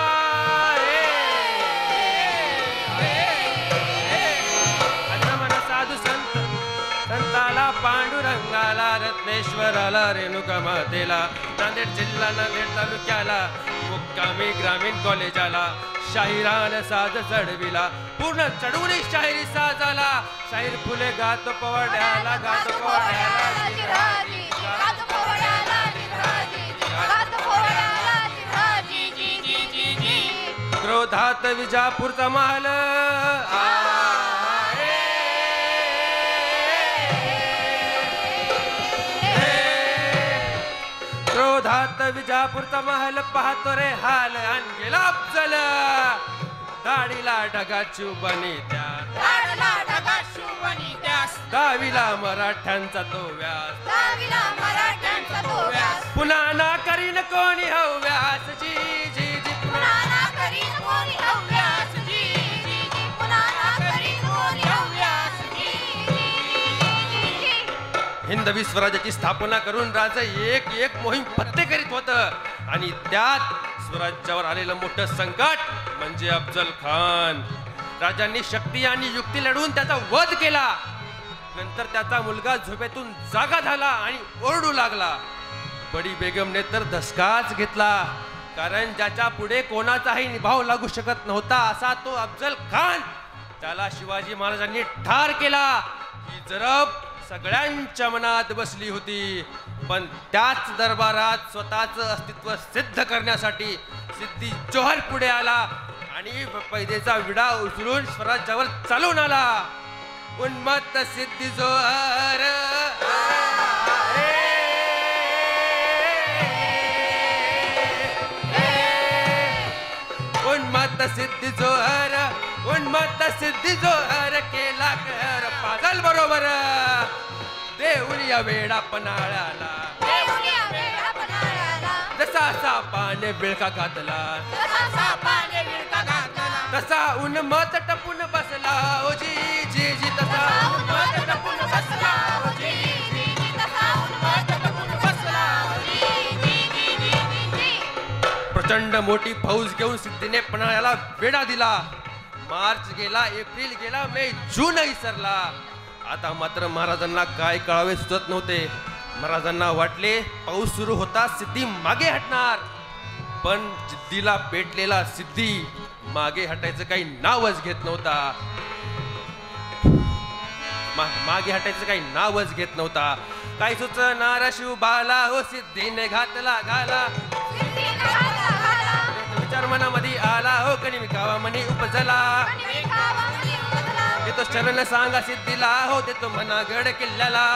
आदि नमन साधू संताला, पांडुरंगाला, रत्नेश्वराला, रेणुका मातेला. नांदेड जिल्हा नांदेड तालुक्याला मुक्कामी ग्रामीण कॉलेजाला शाहिरान साज चढविला. पूर्ण चढवली शाहिरी साजाला. शाहीर फुले गातो पोवाड्याला, गातो पोवाड्याला. क्रोधात विजापूरचा महाल. क्रोधात विजापूरचा महल पाहतो रे हाल. आणि गेला अफजल दाढीला ढगाची बनी त्या. दहावीला मराठ्यांचा तो व्यास. पुन्हा ना करीन कोणी हव्यास. जी जी जी पुन्हा ना करीन कोणी हव्यास. जी जी जी पुन्हा ना करीन कोणी हव्यास. हिंदवी स्वराज्याची स्थापना करून राजा एक एक मोहीम फत्ते करीत होतं. आणि त्यात स्वराज्यावर आलेलं मोठं संकट म्हणजे अफजल खान. राजांनी शक्ती आणि युक्ती लढवून त्याचा वध केला. नंतर त्याचा मुलगा झोपेतून जागा झाला आणि ओरडू लागला. बडी बेगमने तर धसकाच घेतला, कारण ज्याच्या पुढे कोणाचाही निभाव लागू शकत नव्हता असा तो अफजल खान. त्याला शिवाजी महाराजांनी ठार केला. ही जरब सगळ्यांच्या मनात बसली होती. पण त्याच दरबारात स्वतःचं अस्तित्व सिद्ध करण्यासाठी सिद्धी जोहर पुढे आला आणि पैदेचा विडा उचलून स्वराज्यावर चालून आला. उन्मत्त सिद्धी जोहर. उन्मत्त सिद्धी जोहर. उन्मत्त सिद्धी जोहर केला कहर. चल बरोबर देऊन या वेडा पन्हाळ्याला जसा सापाने विळका घातला तसा उन्मत टपून बसला ओ जी जी जी तसा उन्मत टपून बसला ओ जी जी जी तसा उन्मत टपून बसला ओ जी जी जी. प्रचंड मोठी फौज घेऊन सिद्धीने पन्हाळ्याला वेढा दिला. मार्च गेला, एप्रिल गेला, मे, जूनही सरला. आता मात्र महाराजांना काय कळावे सुचत नव्हते. महाराजांना वाटले पाऊस सुरू होता सिद्धी मागे हटणार, पण जिद्दीला पेटलेला सिद्धी मागे हटायचं काही नावच घेत नव्हता. मागे हटायचं काही नावच घेत नव्हता. काही सुचणारा शिवबाला हो सिद्धीने घातला घाला. विचार मनामध्ये आला हो कणी गावा मनी उपजला. येतो शरण सांगा सिद्धीला हो देतो मना गड किल्ल्याला.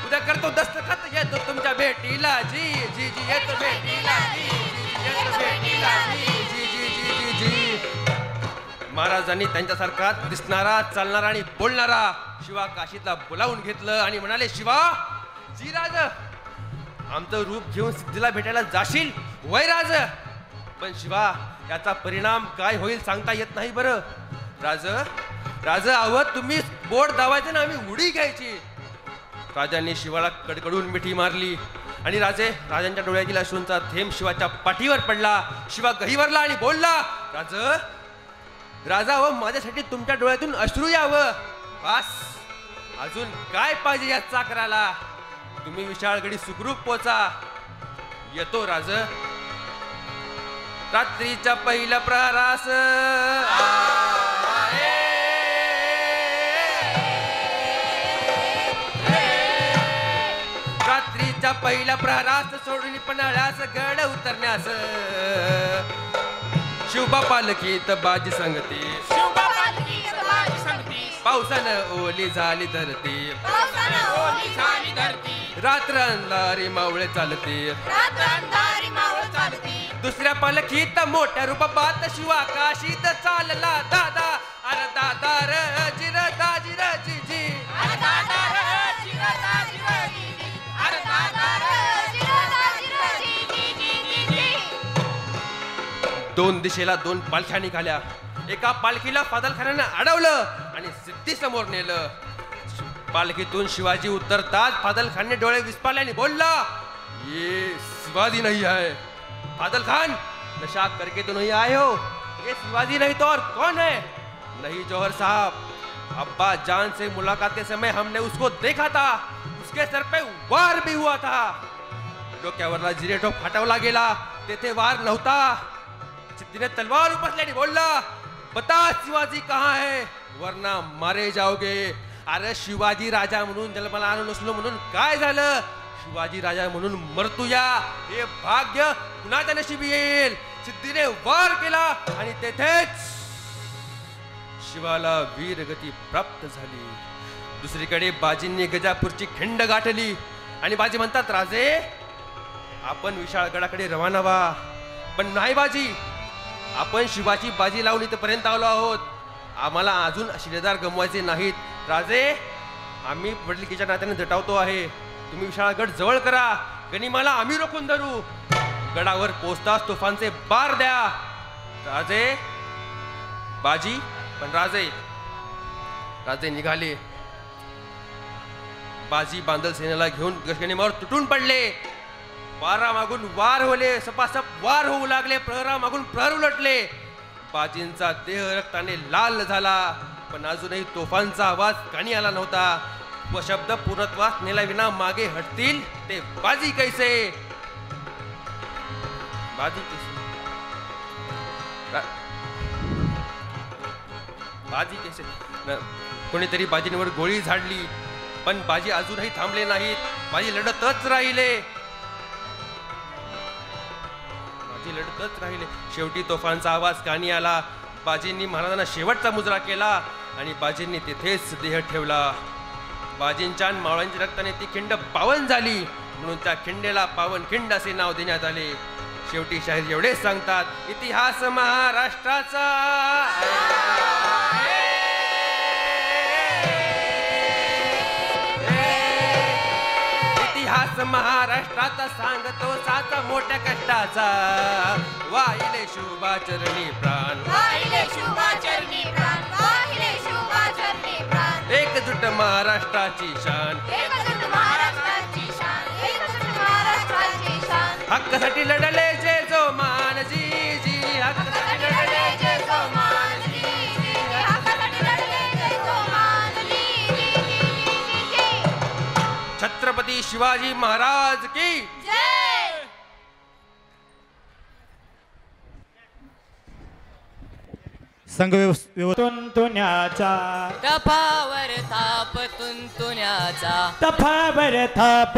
उद्या करतो दस्तखत येतो तुमच्या भेटीला जी जी जी येतो भेटीला जी जी येतो भेटीला जी जी जी जी जी जी. महाराजांनी त्यांच्यासारखा दिसणारा, चालणारा आणि बोलणारा शिवा काशीतला बोलावून घेतलं आणि म्हणाले, शिवा जी राज, आमचं रूप घेऊन सिद्धीला भेटायला जाशील वय राज, पण शिवा याचा परिणाम काय होईल सांगता येत नाही बरं. राज राज आवत तुम्ही बोट दावायचं ना आम्ही उडी घ्यायची. राजांनी शिवाला कडकडून मिठी मारली आणि राजांच्या डोळ्यातील अश्रूंचा थेंब शिवाच्या पाठीवर पडला. शिवा गहिवरला आणि बोलला, राजा व माझ्यासाठी तुमच्या डोळ्यातून अश्रू यावं. बस अजून काय पाहिजे या चाकराला. तुम्ही विशाळगडी सुखरूप पोचा. येतो राज. रात्रीच्या पहिल्या प्रहारास रात्रीच्या पहिल्या प्रहारास सोडून पन्हाळ्यास गड उतरण्यास शिवबा पालखीत बाजी संगती. पावसानं ओली झाली धरती. रात्र अंधारी मावळे चालती. दुसऱ्या पालखीत मोठ्या रूपात शिवा काशीत चालला दादा. अरे दादा र जिर दाजी र जी जी. दोन दिशेला दोन पालख्या निघाल्या. एका पालखीला फादलखान्यानं अडवलं आणि सिद्धी समोर नेलं. पालखीतून शिवाजी उतरतात फादलखानने डोळे विस्पारले आणि बोलला, ये शिवाजी नहीं है. फादल खान नशा करके तो नहीं आए हो. ये शिवाजी नहीं तो और कौन है. नहीं जौहर साहब, अब्बा जान से मुलाकात के समय हमने उसको देखा था. उसके सर पे वार भी हुआ था. डोक्यावरला जिरेटो फाटवला गेला, तेथे वार नव्हता. सिद्धीने तलवार उपसल्याने बोलला, बता शिवाजी कहाँ है वरना मारे जाओगे. अरे शिवाजी राजा म्हणून जन्माला आलो नसलो म्हणून काय झालं. शिवाजी राजा म्हणून मरतूया हे भाग्य कुणाच्या नशिबी येईल. सिद्धीने वार केला आणि तेथेच शिवाला वीरगती प्राप्त झाली. दुसरीकडे बाजींनी गजापूरची खिंड गाठली आणि बाजी म्हणतात, राजे आपण विशाळगडाकडे रवाना व्हा. पण नाही बाजी, आपण शिवाची बाजी लावून इथपर्यंत आलो आहोत. आम्हाला अजून शिलेदार गमवायचे नाहीत. राजे आम्ही वडिलकीच्या नात्याने झटावतो आहे. तुम्ही विशाळगड जवळ करा. गनिमाला आम्ही रोखून धरू. गडावर पोचताच तुफानचे बार द्या. राजे बाजी पण राजे निघाले. बाजी बांदल सेनेला घेऊन गनिमावर तुटून पडले. वारा मागून वार होले, सपासप वार होऊ लागले. प्रहरा मागून प्रहर उलटले. बाजींचा देह रक्ताने लाल झाला, पण अजूनही तोफांचा आवाज कानी आला नव्हता. व शब्द पूर्णत्वास नेला विना मागे हटतील ते बाजी कैसे. बाजी कैसे कोणीतरी बाजींवर गोळी झाडली, पण बाजी अजूनही थांबले नाहीत. बाजी लढतच राहिले. शेवटी तोफांचा आवाज कानी आला. बाजींनी महाराजांना शेवटचा मुजरा केला आणि बाजींनी तिथेच देह ठेवला. बाजींच्या मावळ्यांच्या रक्ताने ती खिंड पावन झाली, म्हणून त्या खिंडेला पावन खिंड असे नाव देण्यात आले. शेवटी शाहीर एवढेच सांगतात, इतिहास महाराष्ट्राचा इतिहास महाराष्ट्राचा सांगतो साचा मोठ्या कष्टाचा वाहिले शुभाचरणी प्राण वाहिले शुभाचरणी प्राण वाहिले शुभाचरणी प्राण एकजूट महाराष्ट्राची शान एकजूट महाराष्ट्राची शान एकजूट महाराष्ट्राची शान हक्कासाठी लढले जे जो मानजी जी हक्कासाठी लढले जय जो मानली हक्कासाठी लढले जय जो मानली छत्रपती शिवाजी महाराज की जय संघ तुन्याचा तफावर थाप तुंतुण्याचा तफावर थाप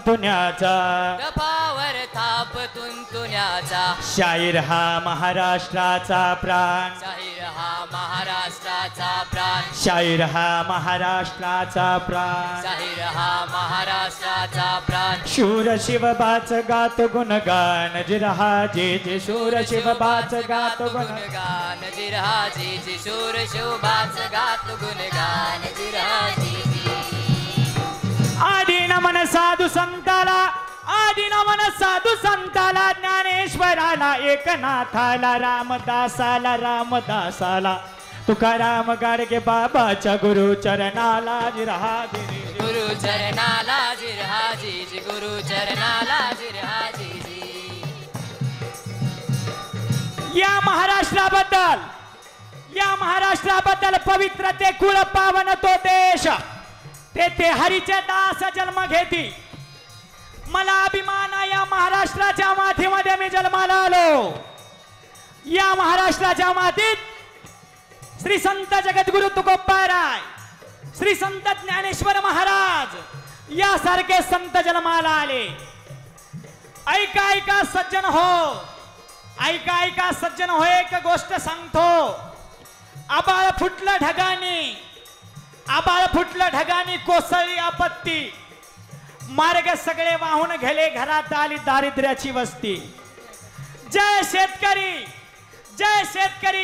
तुन्याचा तफावर थाप तुंतुण्याचा शाहीर हा महाराष्ट्राचा प्राण शाहीर हा महाराष्ट्राचा प्राण शाहीर हा महाराष्ट्राचा प्राण शाहीर हा महाराष्ट्राचा प्राण शूर शिवबाच गात गुणगान जिरहा जे शूर शिवबाच गात गुण गुणगान जिरहाजी जी शूर शोभाच गात गुणगान जिरहाजी आदि नमन साधू संताला आदि नमन साधू संताला ज्ञानेश्वराला एकनाथाला रामदासाला तुकाराम गाडगे बाबाच्या गुरु चरणाला जिरहाजी गुरु चरणाला जिरहाजी जी गुरु चरणाला जिरहाजी या महाराष्ट्राबद्दल पवित्र ते कुळ पावन तो देश तेथे हरीचे दास जन्म घेती मला अभिमान या महाराष्ट्राच्या मातीमध्ये मी जन्माला आलो या महाराष्ट्राच्या मातीत श्री संत जगद्गुरु तुकोबाराय श्री संत ज्ञानेश्वर महाराज यासारखे संत जन्माला आले ऐका सज्जन हो ऐका सज्जन हो एक गोष्ट सांगतो आबाळ फुटलं ढगानी कोसळली आपत्ती मार्ग सगळे वाहून गेले घरात आली दारिद्र्याची वस्ती जय शेतकरी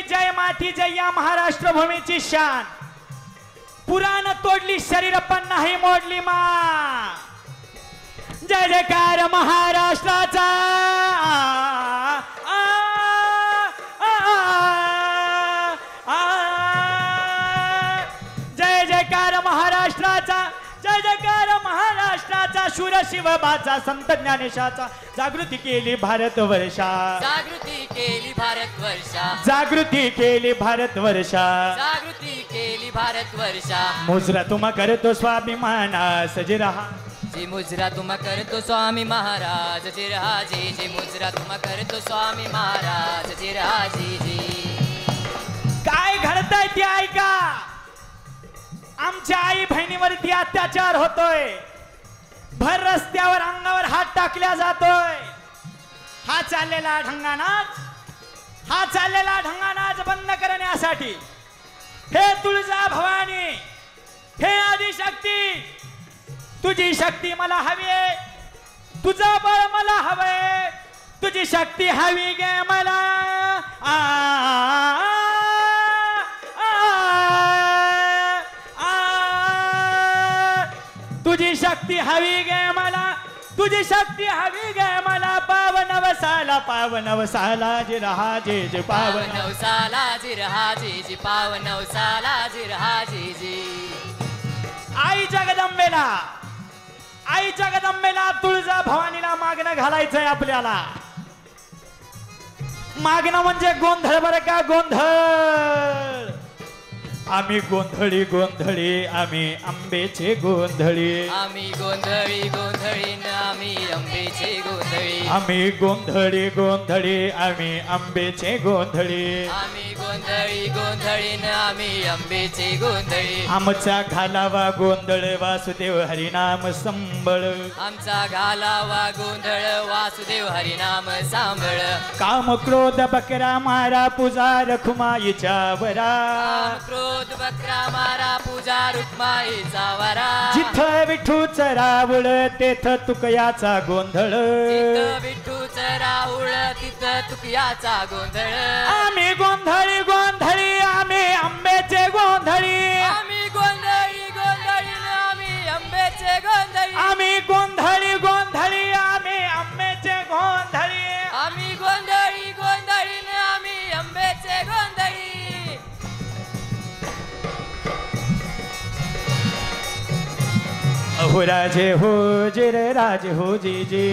जय माती जय या महाराष्ट्र भूमीची शान पुराण तोडली शरीर पण नाही मोडली मा जय जयकार महाराष्ट्राचा जय जयकार महाराष्ट्राचा जय जयकार महाराष्ट्राचा शूर शिवबाचा संत ज्ञानेशाचा जागृती केली भारतवर्षा जागृती केली भारतवर्षा जागृती केली भारतवर्षा जागृती केली भारतवर्षा मुजरा तुम्हा करतो स्वाभिमाना सजिरहा जी मुजरा तुम्हा करतो स्वामी महाराज जिरहाजी जी मुजरा तुम्हा करतो स्वामी महाराज जिरहाजी जी काय घडतंय ते ऐका आमच्या आई बहिणीवरती अत्याचार होतोय भर रस्त्यावर अंगावर हात टाकल्या जातोय हा चाललेला ढंगानाच बंद करण्यासाठी हे तुळजा भवानी हे आदिशक्ती तुझी शक्ती मला हवी आहे तुझं बळ मला हवंय तुझी शक्ती हवी गे मला तुझी शक्ती हवी गे मला तुझी शक्ती हवी गे मला पावन वसाला जिरहाजी जी पावन वसाला जिरहाजी जी पावन वसाला जिरहाजी जी आई जगदंबेला तुळजा भवानीला मागणं घालायचंय आपल्याला मागणं म्हणजे गोंधळ बरं का गोंधळ आम्ही गोंधळी आम्ही आंबेचे गोंधळी आम्ही गोंधळी न आम्ही आंबेचे गोंधळी आम्ही गोंधळी आम्ही आंबेचे गोंधळी आम्ही गोंधळी न आम्ही आंबेचे गोंधळी आमचा घालावा गोंधळ वासुदेव हरिनाम संबळ आमचा घालावा गोंधळ वासुदेव हरिनाम सांबळ काम क्रोध बकरा मारा पूजा रखुमाईच्या वरा क्रोध बकरा मारा पूजा रुक्माईचा वरा जिथं विठूच रावळ तेथ तुकयाचा गोंधळ विठूच राऊळ तिथं तुकयाचा गोंधळ आम्ही गोंधळी आम्ही आंबेचे गोंधळी आम्ही गोंधळी आम्ही आंबेचे गोंधळी आम्ही गोंधळी अहो राजे हो जिर राज हो जी जी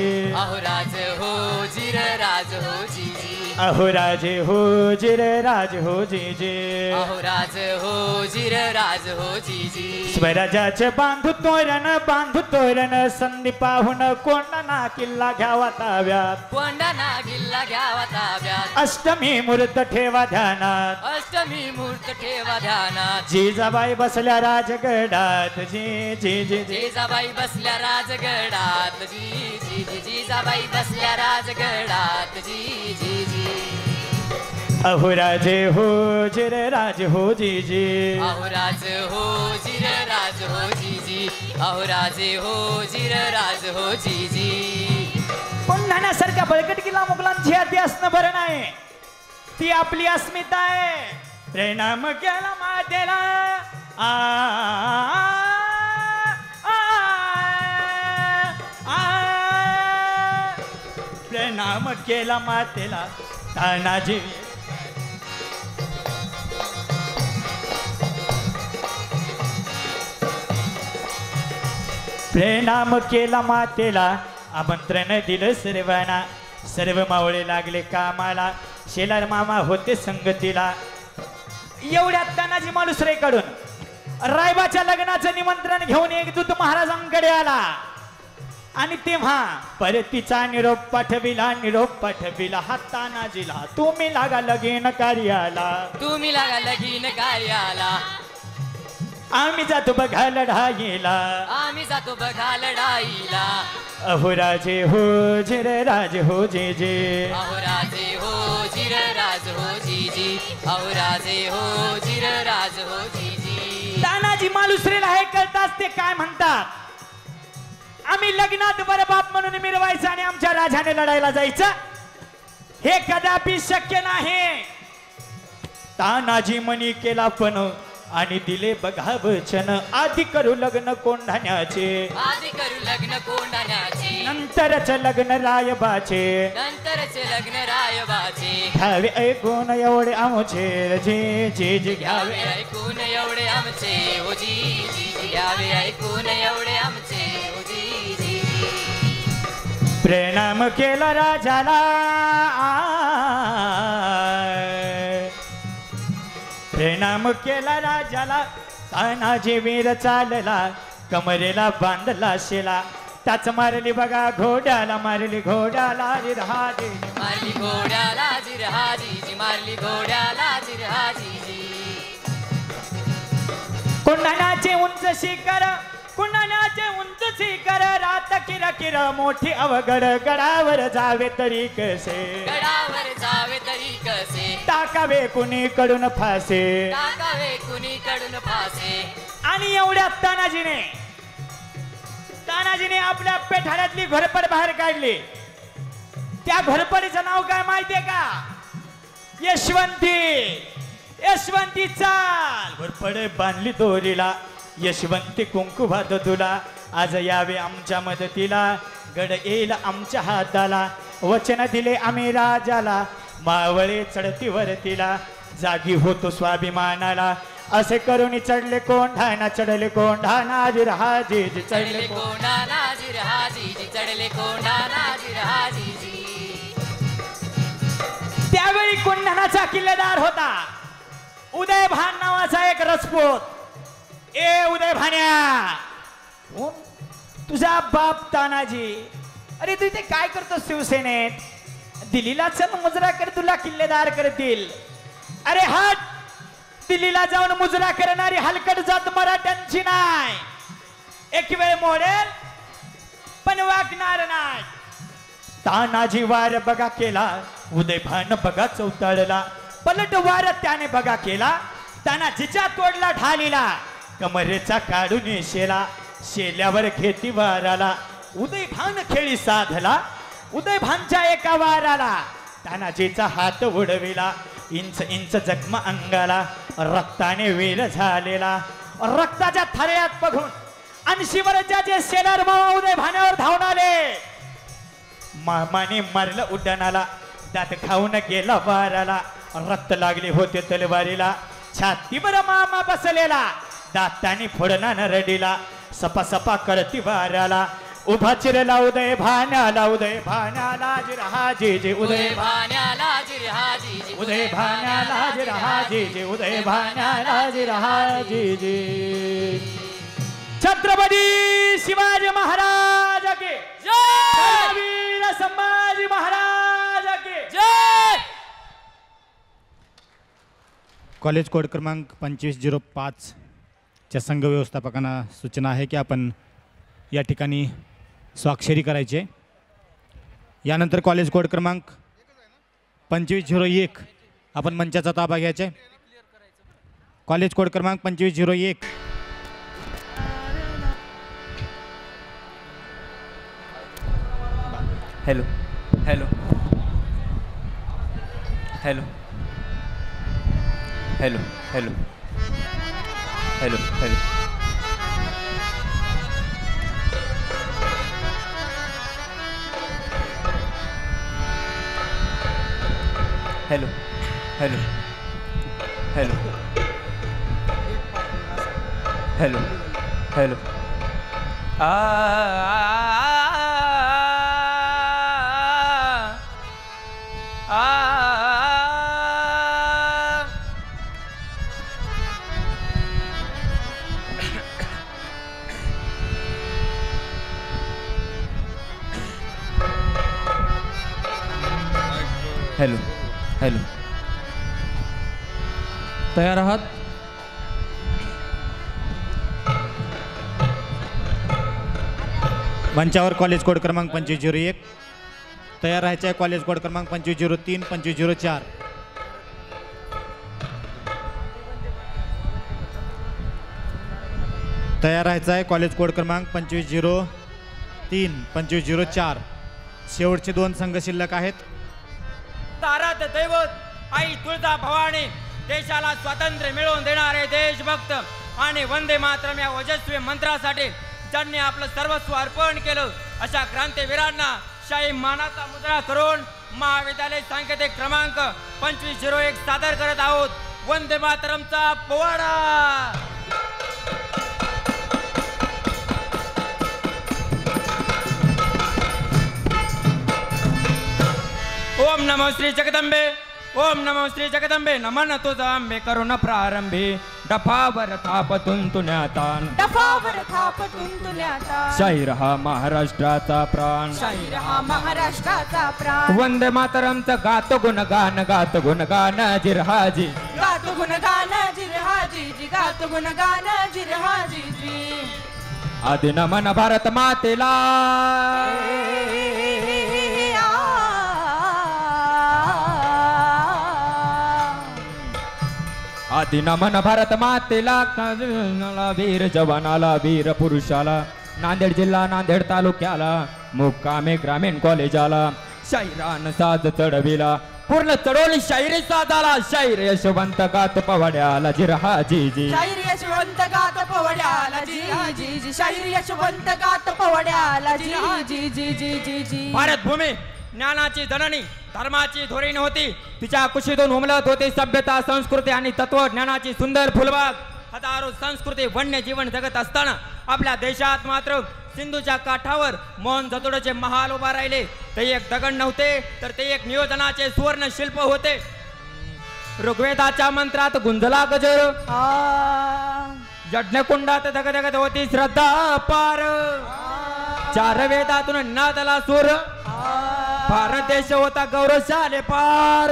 अहो राज हो जिर राज हो जी जी अहो राजे हो जिर राज हो जी जी अहो राज हो जिर राज हो जी जी स्वराजाचे बांधू तोरण संधी पाहून कोंडाणा किल्ला घ्यावा ताब्यात कोंडाणा किल्ला घ्यावा ताब्यात अष्टमी मूर्त ठेवा ध्यानात अष्टमी मूर्त ठेवा ध्यानात जिजाबाई बसल्या राजगडात जी जी जी जी जिजाबाई बसल्या राजगडात जी जी जी जिजाबाई बसल्या राजगडात जी जी जी अहो राजे हो जिर राज हो जी जी अहो राज हो जिर राज हो जी जी अहो राजे हो जिर राज हो जी जी कोंढाण्यासारख्या बळकट किल्ला मुघलांची यादी असणं बरं नाही ती आपली अस्मिता आहे प्रणाम केला मातेला आ प्रणाम केला मातेला तानाजी प्रणाम केला मातेला आमंत्रण दिलं सर्वांना सर्व मावळे लागले कामाला शेलार मामा होते संगतीला एवढ्यात तानाजी मालुसरेकडून रायबाच्या लग्नाचं निमंत्रण घेऊन एक दूत महाराजांकडे आला आणि तेव्हा परतीचा निरोप पाठविला हा तानाजीला तुम्ही लागा लगीन कार्याला तुम्ही लागा लगीन कार्याला आम्ही जातो बघा लढाईला आम्ही जातो बघा लढाईला अहो राजे हो जिर राज हो जे जे अहो राजे हो जिर राज हो जी जी अहो राजे हो जिर राज हो जी जी तानाजी मालुसरेला हे कळताच ते काय म्हणतात आम्ही लग्नात बरं बाप म्हणून मिरवायचं आणि आमच्या राजाने लढायला जायचं हे कदापि शक्य नाही तानाजी मनी केला पण आणि दिले बघा वचन आधी करू लग्न कोंढाण्याचे आधी करू लग्न कोंढाण्याचे नंतरच लग्न रायबाचे नंतरचे लग्न रायबाचे घ्यावे ऐकून एवढे आमचे जे जे जे घ्यावे घ्यावे ऐकून एवढे आमचे हो जी जी जी घ्यावे ऐकून एवढे आमचे हो जी जी जी प्रणाम केला राजाला प्रणाम केला राजाला तानाजी वीर चालला कमरेला बांधला शेला त्याच मारली बघा घोड्याला मारली घोड्याला जिरहाजी मारली घोड्याला जिरहाजी जी मारली घोड्याला जिरहाजी जी कोंढाण्याचे उंच शिखर कोंढाण्याचे उंच शिखर रात किर किर मोठी अवघड गडावर जावे तरी कसे गडावर जावे तरी कसे टाकावे कुणीकडून फासे टाकावे कुणीकडून फासे आणि एवढ्यात तानाजीने आपल्या पेठाऱ्यातली घोरपड बाहेर काढली त्या घोरपडीचं नाव काय माहितीये का यशवंती चाल घोरपड बांधली दोरीला यशवंती कुंकू भात तुला आज यावे आमच्या मदतीला गड येईल आमच्या हाताला वचन दिले आम्ही राजाला मावळे चढती वरतीला जागी होतो स्वाभिमानाला असे करून चढले कोंढाणा जिरहाजी चढले कोंढाणा जिरहाजी चढले कोंढाणा जिरहाजी जी त्यावेळी कोंढाणाचा किल्लेदार होता उदयभान नावाचा एक रजपूत ए उदयभान्या तुझा बाप तानाजी अरे तू इथे काय करतो शिवसेनेत दिल्लीला चल मुजरा कर तुला किल्लेदार करतील अरे हट दिल्लीला जाऊन मुजरा करणारी हलकट जात मराठ्यांची नाही एक वेळ मोडेल पण वागणार नाही तानाजी वार बघा केला उदयभान बघा चौताळला पलट वार त्याने बघा केला तानाजीच्या तोडला ढालीला कमरेचा काढून शेल्यावर खेती वाराला उदयभान खेळी साधला उदयभानच्या एका वाराला तानाजीचा हात उडविला इंच इंच जखम अंगाला रक्ताने वेल झालेला रक्ताच्या थरळ्यात बघून 80 वर्षाचे शेलार मामा उदयभानावर धावून आले मामाने मारलं उड्डाणाला दात खाऊन गेला वाराला रक्त लागले होते तलवारीला छातीवर मामा बसलेला दाताने फोडणा रडीला सपा सपा कळती वाऱ्याला उभा चिरला उदय भाण्याला उदय भाण्याला जिरहा जे जे उदय भाण्याला जिरहा जी जी उदय भाण्याला जिरहा जे जे उदय भाण्याला जिरहा जे जे छत्रपती शिवाजी महाराज के जय वीर संभाजी महाराज के जय कॉलेज कोड क्रमांक 2505 च्या संघ व्यवस्थापकांना सूचना आहे की आपण या ठिकाणी स्वाक्षरी करायची. यानंतर कॉलेज कोड क्रमांक 2501 आपण मंचाचा ताबा घ्यायचा आहे. कॉलेज कोड क्रमांक 2501 hello hello hello hello hello hello hello hello hello hello hello hello hello hello तयार आहात? मंचावर कॉलेज कोड क्रमांक 2501 तयार राहायचं आहे. कॉलेज कोड क्रमांक 2503 2504 तयार राहायचं आहे. कॉलेज कोड क्रमांक 2503 2504 शेवटचे 2 संघ शिल्लक आहेत. तारात दैवत आई तुळजा भवानी देशाला स्वातंत्र्य मिळवून देणारे देशभक्त आणि वंदे मातरम या ओजस्वी मंत्रासाठी ज्यांनी आपलं सर्वस्व अर्पण केलं अशा क्रांतीवीरांना शाही मानाचा मुद्रा करून महाविद्यालय सांकेतिक क्रमांक 2501 सादर करत आहोत. वंदे मातरमचा पोवाडा. ओम नमो श्री जगदंबे ओम नमो श्री जगदंबे नमन तुझा आंबे करुण प्रारंभी डफावर थापतून तुण्यातान डफावर थापटून तुल्याता शाही रहा महाराष्ट्राचा प्राण शाहीर हा महाराष्ट्राचा प्राण वंदे मातरमचं गातो गुणगान जिरहाजी गातो गुणगान जिरहाजी जी गातो गुणगान जिरहाजी जी आदि नमन भारत मातेला आदि नमन भारत मातेला वीर जवानाला वीर पुरुषाला नांदेड जिल्हा नांदेड तालुक्याला मुक्कामे ग्रामीण कॉलेजाला शाहिरान साज चढविला पूर्ण चढवली शाहिरी साजाला शाहीर यशवंत गात पवाड्याला जिरहा जी जी शाहीर यशवंत गात पवड्याला जी जी जी शाहीर यशवंत गात पवड्याला जी जी जी जी जी जी भारत भूमी ज्ञानाची जननी धर्माची धोरण होती. तिच्या कुशीतून उमलत होती सभ्यता संस्कृती आणि तत्वज्ञानाची सुंदर फुलबाग. हजारो संस्कृती वन्य जीवन जगत असताना आपल्या देशात मात्र सिंधूच्या काठावर मोहन जोदडोचे महाल उभा राहिले. ते एक दगड नव्हते तर ते एक नियोजनाचे सुवर्ण शिल्प होते. ऋग्वेदाच्या मंत्रात गुंजला गजर यज्ञकुंडात धगधगत होती श्रद्धा पार. 4 वेदातून नादला सूर भारत देश होता गौरवशाले पार.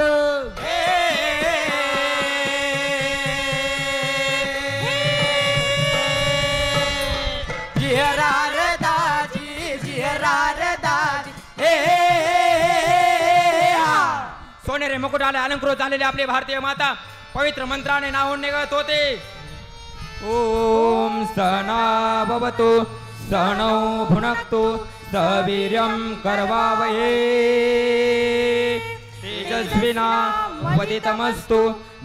सोनेरी मुकुटाले अलंकृत झालेले आपली भारतीय माता पवित्र मंत्राने नाहून निघत होते. ओम सहना भवतु सहनौ भुनक्तु सवीर्यं करवावहे तेजस्विना वदितमस्तु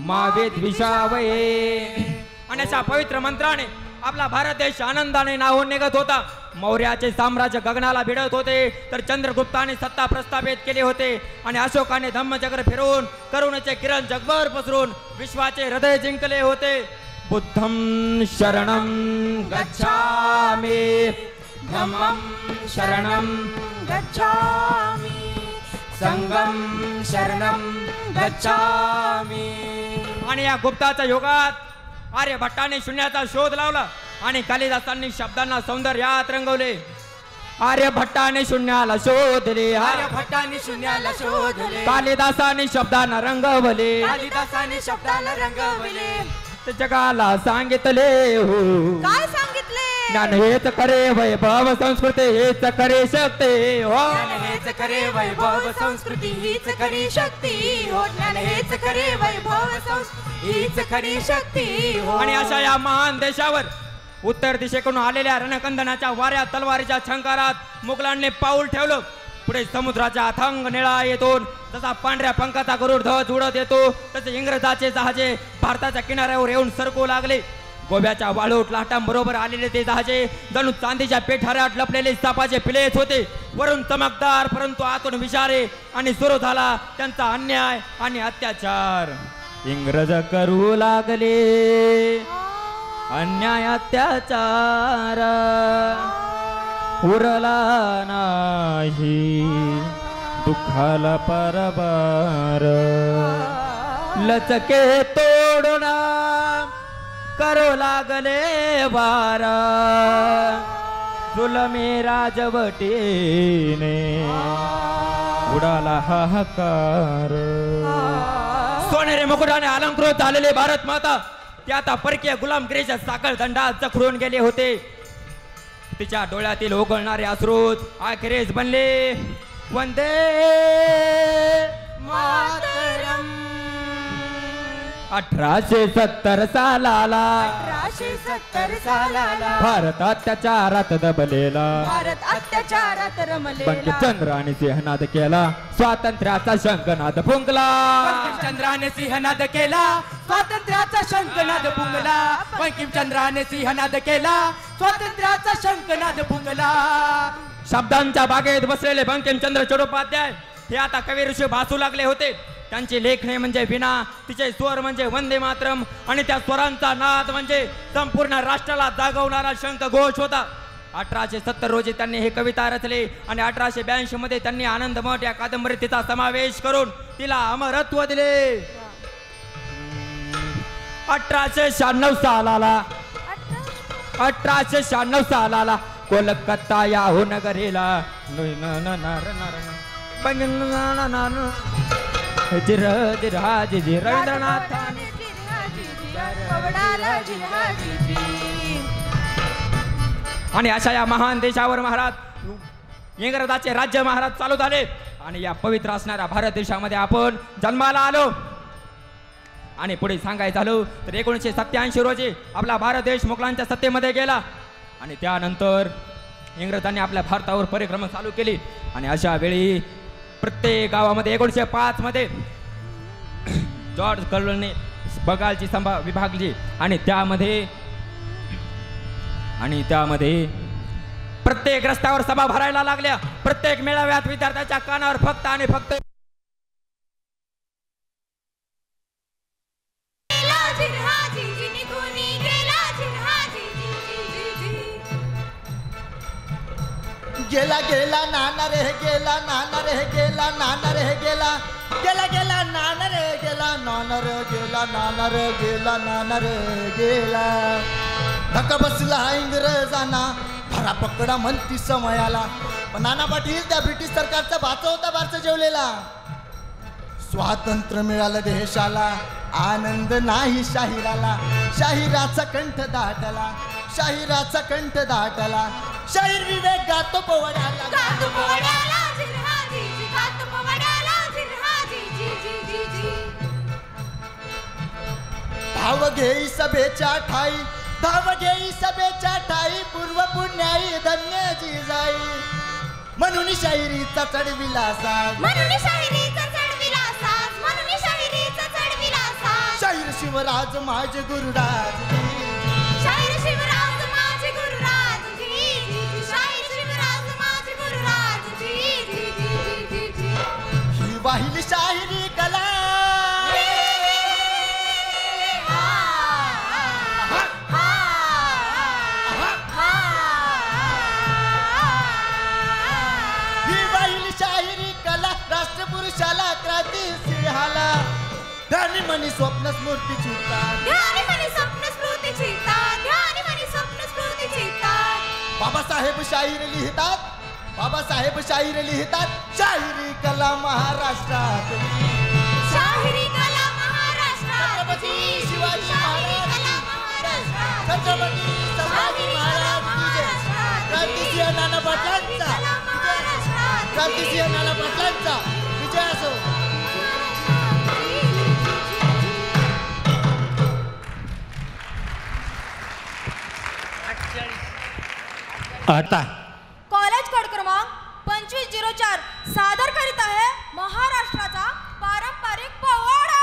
मा विद्विषावहे. आणि अशा पवित्र मंत्राने आपला भारत देश आनंदाने नाहून निघत होता. मौर्याचे साम्राज्य गगनाला भिडत होते तर चंद्रगुप्ताने सत्ता प्रस्थापित केले होते आणि अशोकाने धम्मचक्र फिरवून करुणेचे किरण जगभर पसरून विश्वाचे हृदय जिंकले होते. बुद्धं शरणं गच्छामि धम्मं शरणं गच्छामि संघं शरणं गच्छामि. आणि या गुप्ताच्या युगात आर्यभट्टाने शून्याचा शोध लावला आणि कालिदासांनी शब्दांना सौंदर्यात रंगवले. आर्यभट्टाने शून्याला शोधले, आर्यभट्टाने शून्याला शोधले, कालिदासाने शब्दांना रंगवले, कालिदासाने शब्दाला रंगवले. ते जगाला सांगितले हो काय सांगितले? ज्ञान हेच खरे वैभव संस्कृती हेच खरे शक्ती हो. ज्ञान हेच खरे वैभव संस्कृती हीच खरी शक्ती हो. ज्ञान हेच खरे वैभव संस्कृती हीच खरी शक्ती हो. आणि अशा या महान देशावर उत्तर दिशेकडून आलेल्या रणकंदनाच्या वाऱ्या तलवारीच्या छंकारात मुघलांनी पाऊल ठेवलं. पुढे समुद्राच्या अथांग निळा येतून जसा पांढऱ्या पंखाचा गरुड ध्वज उडत येतो तसे इंग्रजाचे जहाजे भारताच्या किनाऱ्यावर येऊन सरकू लागले. गोव्याच्या वाळूट लाटांबरोबर आलेले ते जहाजे जणू चांदीच्या पेठाऱ्यात लपलेले सापाचे पिलेच होते. वरून चमकदार परंतु आतून विषारे. आणि सुरू झाला त्यांचा अन्याय आणि अत्याचार. इंग्रज करू लागले अन्याय अत्याचार. उरला नाही दुःखाला परबार. लचके तोडून करू लागले वार. जुलमी राजवटीने उडाला हाहाकार. सोनेरी मुकुटाने अलंकृत झालेले भारत माता ते आता परकीय गुलामगिरीच्या साखळ दंडात जखडून गेले होते. तिच्या डोळ्यातील ओघळणारे अश्रूच अखेरीस बनले वंदे मातरम. 1870 सालाला 1870 सालाला भारत अत्याचारात दबलेला. भारत अत्याचारात रमलेला. बंकिमचंद्राने सिंहनाद केला स्वातंत्र्याचा शंखनाद फुंकला. बंकिमचंद्राने सिंहनाद केला स्वातंत्र्याचा शंखनाद फुंकला. बंकिमचंद्राने सिंहनाद केला स्वातंत्र्याचा शंखनाद फुंकला. शब्दांच्या बागेत बसलेले बंकिमचंद्र चट्टोपाध्याय हे आता कवी ऋषी भासू लागले होते. त्यांची लेखणे म्हणजे विना, तिचे स्वर म्हणजे वंदे मातरम आणि त्या स्वरांचा नाद म्हणजे संपूर्ण राष्ट्राला जागवणारा शंख घोष होता. 1870 रोजी त्यांनी हे कविता रचले आणि 1882 मध्ये त्यांनी आनंद मठ या कादंबरीत तिचा समावेश करून तिला अमरत्व दिले. 1896 सालाला कोलकाता या हो नगरीला रवींद्रनाथ. आणि अशा या महान देशावर महाराज इंग्रजाचे राज्य महाराज चालू झाले आणि या पवित्र असणाऱ्या भारत देशामध्ये आपण जन्माला आलो. आणि पुढे सांगायचं झालं तर 1987 रोजी आपला भारत देश मुघलांच्या सत्तेमध्ये गेला आणि त्यानंतर इंग्रजांनी आपल्या भारतावर परिक्रमण चालू केली. आणि अशा वेळी प्रत्येक गावामध्ये 1905 मध्ये जॉर्ज कर्नलने बंगालची सभा विभागली आणि त्यामध्ये प्रत्येक रस्त्यावर सभा भरायला लागल्या. प्रत्येक मेळाव्यात विद्यार्थ्यांच्या कानावर फक्त आणि फक्त गेला गेला नाना रे गेला नाना रे गेला नाना रे गेला गेला गेला नाना रे गेला नाना रे गेला नाना रे गेला नाना रे गेला. धक्का बसला इंग्रजांना धरा पकडा म्हणती समयाला. पण नाना पाटील त्या ब्रिटिश सरकारचा भाचा होता बारचा जेवलेला. स्वातंत्र्य मिळालं देशाला आनंद नाही शाहिराला. शाहिराचा कंठ दाटला शाहिराचा कंठ दाटला. शाहीर विवेक गातो पोवाड्याला गातो पोवाड्याला गातो पोवाड्याला. धाव घेई सभेच्या ठाई धाव घेई सभेच्या ठाई पूर्व पुण्याई धन्य जिजाई. म्हणून शाहिरीचा चढविला साज म्हणून शाहिरीचा चढविला साज म्हणून शाहिरीचा चढविला साज. शाहीर शिवराज माझे गुरुराज शाहीर शिवराज माझे गुरुराज जी जी. शाहीर शिवराज माझे गुरुराज जी जी जी जी. ही वाहिली शाहिरी कला ध्यानी मनी स्वप्न स्मृती चित्तात ध्यानी मनी स्वप्न स्मृती चित्तात ध्यानी मनी स्वप्न स्मृती चित्तात बाबासाहेब शाहीर लिहितात बाबासाहेब शाहीर लिहितात शाहिरी कला महाराष्ट्रात शाहिरी कला महाराष्ट्रात शिवाजी शाहिरी कला महाराष्ट्रात छत्रपती संभाजी महाराज क्रांतिसिंह नाना पाटलांचा क्रांतिसिंह नाना पाटलांचा विजय असो. आता कॉलेज कोड क्रमांक 2504 सादर करीत आहे महाराष्ट्राचा पारंपरिक पोवाडा.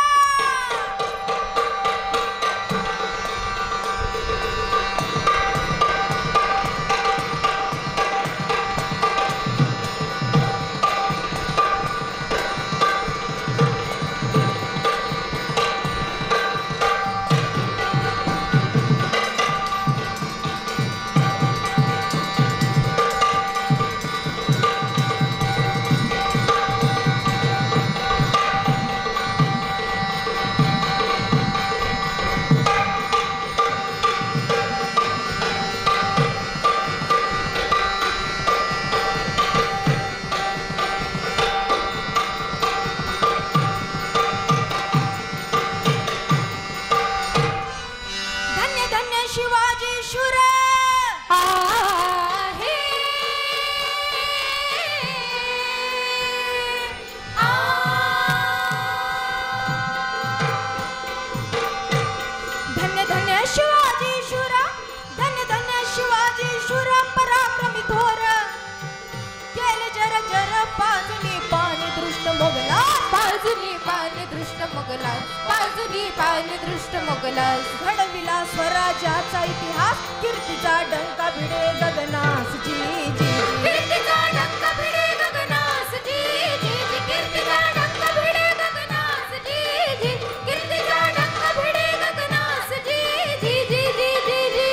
घडविला स्वराज्याचा इतिहास कीर्तीचा डंका भिडे गगनास जी जी कीर्तीचा डंका भिडे गगनास जी जी कीर्तीचा डंका भिडे गगनास जी जी कीर्तीचा डंका भिडे गगनास जी जी जी जी जी जी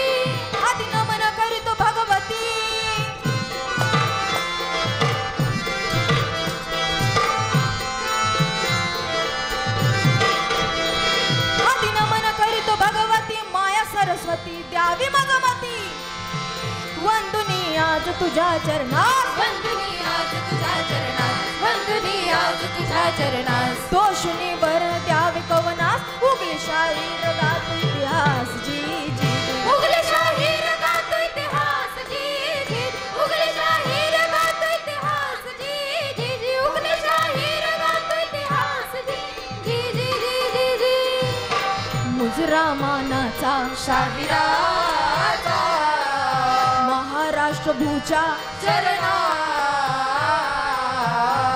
आदि नमन करीतो भगवती भगवती माया सरस्वती द्यावी मगमती वंदुनी आज तुझ्या चरणात वंदुनी आज तुझ्या चरणात वंदुनी आज तुझ्या चरणात दोषुनी वर द्यावे कवनास उगली शाहीर गातो इतिहास जी जी उगली शाहीर गातो इतिहास जी जी उगली शाहीर गातो इतिहास जी जी जी उगली शाहीर गातो इतिहास जी जी जी जी जी जी मुजरा मानाचा शाहिराचा महाराष्ट्र भूच्या चरणा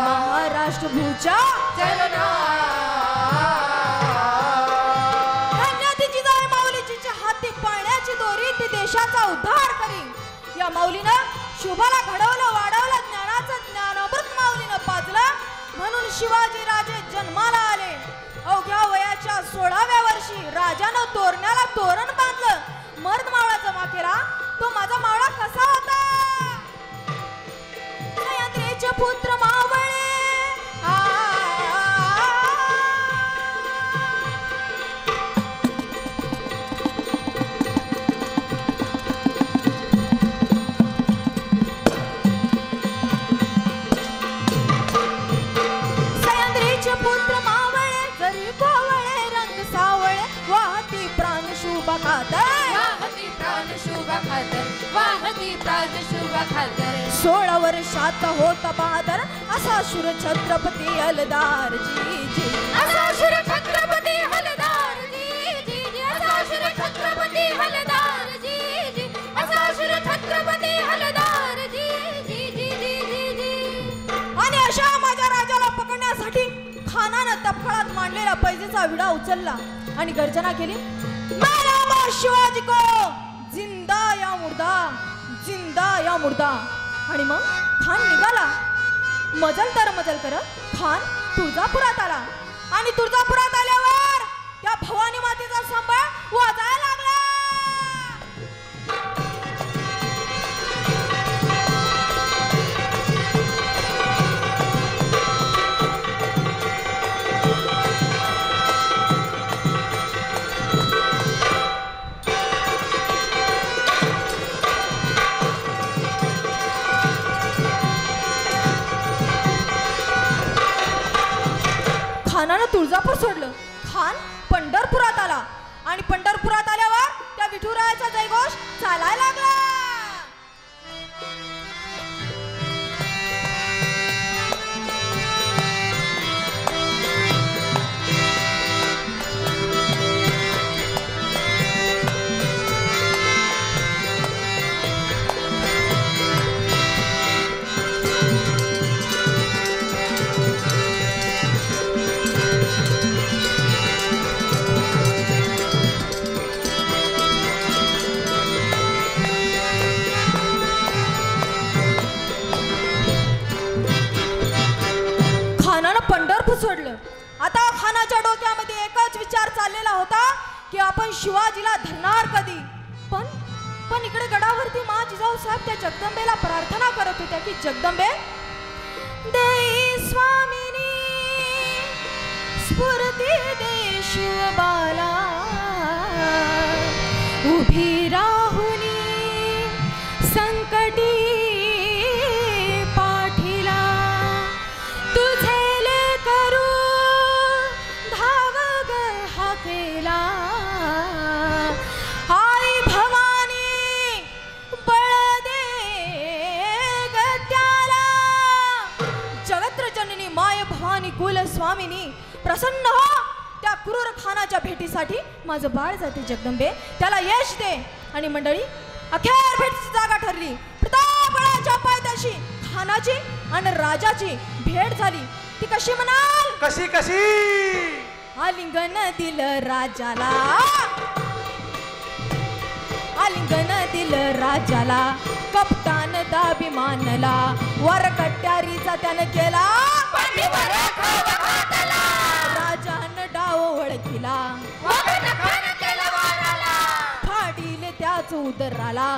महाराष्ट्र भूच्या चरणा धन्यतीची जाय माऊलीची हाती पाण्याची दोरी ती देशाचा उद्धार करी या माऊलीनं शुभाला घडवलं वाढवलं ज्ञानाचं ज्ञानामृत माऊलीनं पाजलं म्हणून शिवाजी राजे जन्माला आले. अवघ्या वयाच्या 16व्या वर्षी राजानं तोरण्याला तोरण बांधलं मर्द मावळा जमा केला. तो माझा मावळा कसा होता सह्याद्रीचे पुत्र मावळे सह्याद्रीचे पुत्र मावळे जरी कोवळे रंग सावळे वाहती प्राण शुभ खातर वाहती प्राण शुभ खातर वाहती प्राण शुभ खातर 16 वर्षात होता बहादर असा शूर छत्रपती हलदार जी जी असा शूर छत्रपती हलदार जी जी जी असा शूर छत्रपती हलदार जी जी असा शूर छत्रपती हलदार जी जी जी जी जी जी आणि अशा माझ्या राजाला पकडण्यासाठी खानानं तपखळात मांडलेला पैजेचा विडा उचलला आणि गर्जना केली मेरा शिवाजी को जिंदा या मुर्दा आणि मग खान निघाला. मजल करत खान तुळजापुरात आला आणि तुळजापुरात आल्यावर त्या भवानी मातेचा संबळ वाजायला लागला. तुळजापूर सोडलं. खान पंढरपुरात आला आणि पंढरपुरात आल्यावर त्या विठुरायाचा जयघोष चालायला लागला. पंढरपूर सोडलं. आता खानाच्या डोक्यामध्ये एकच विचार चाललेला होता की आपण शिवाजीला धरणार कधी. पण इकडे गडावरती मा जिजाऊ साहेब त्या जगदंबेला प्रार्थना करत होत्या की जगदंबे देई स्वामिनी स्फूर्ती दे शिवबाला उभी राहुनी संकटी स्वामिनी प्रसन्न हो. त्या क्रूर खानाच्या भेटीसाठी माझं बाळ जाते जगदंबे, त्याला यश दे. आणि मंडळी अखेर भेटीची जागा ठरली. प्रतापगडाच्या पायथ्याशी खानाची आणि राजाची भेट झाली. ती कशी म्हणाल? कशी कशी? आलिंगन दिलं राजाला, आलिंगन दिलं राजाला, कप्तान दाबी मानला, वर कट्यारीचा त्यानं केला, राजान डाव ओळखीला, फाडीले त्याच उदराला,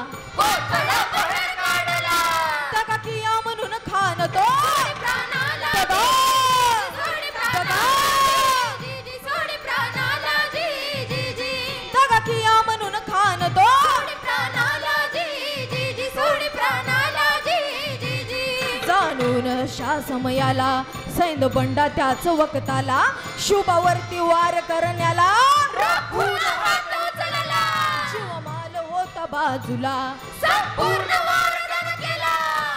तका किया म्हणून खान तो तका किया म्हणून खान तो जाणून शा समयाला सैन्य बंडा त्याच वक्ताला, शुभावरती वार करण्याला शिवमाल होता बाजूला,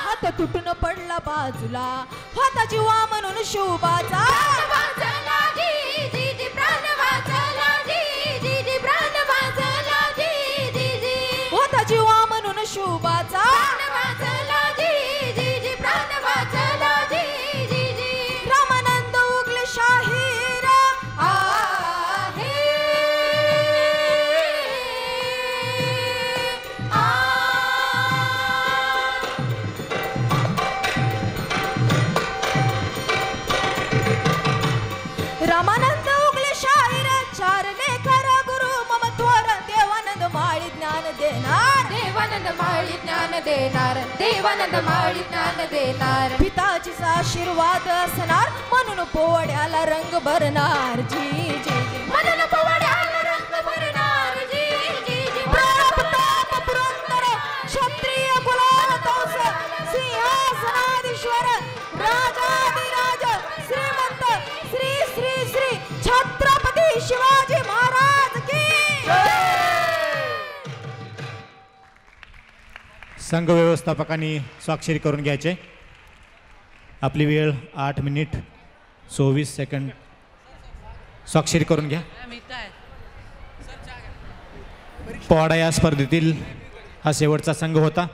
हात तुटून पडला बाजूला, होता जीवा म्हणून शुभाचा होता जीवा म्हणून शुभाचा रामानंद उगले शाहीर आहे. रामानंद उगले शाहीर चार लेखर गुरु मम थोर देवानंद माळी ज्ञान देणार, देवानंद माळी ज्ञान देणार, देवानंद माळी ज्ञान देणार. पिताचीच आशीर्वाद असणार म्हणून पोवड्याला रंग भरणार. जी जी जी म्हणून पोवड्याला रंग भरणार. जी जी जी प्रताप पुरंदर क्षत्रिय कुलावतंस सिंहासनाधीश्वर राजाधिराज श्रीमंत श्री श्री श्री छत्रपती शिवाजी महाराज की संघ व्यवस्थापकांनी स्वाक्षरी करून घ्यायचे. आपली वेळ 8 मिनिट 24 सेकंद. स्वाक्षरी करून घ्या. पोवाडा या स्पर्धेतील हा शेवटचा संघ होता.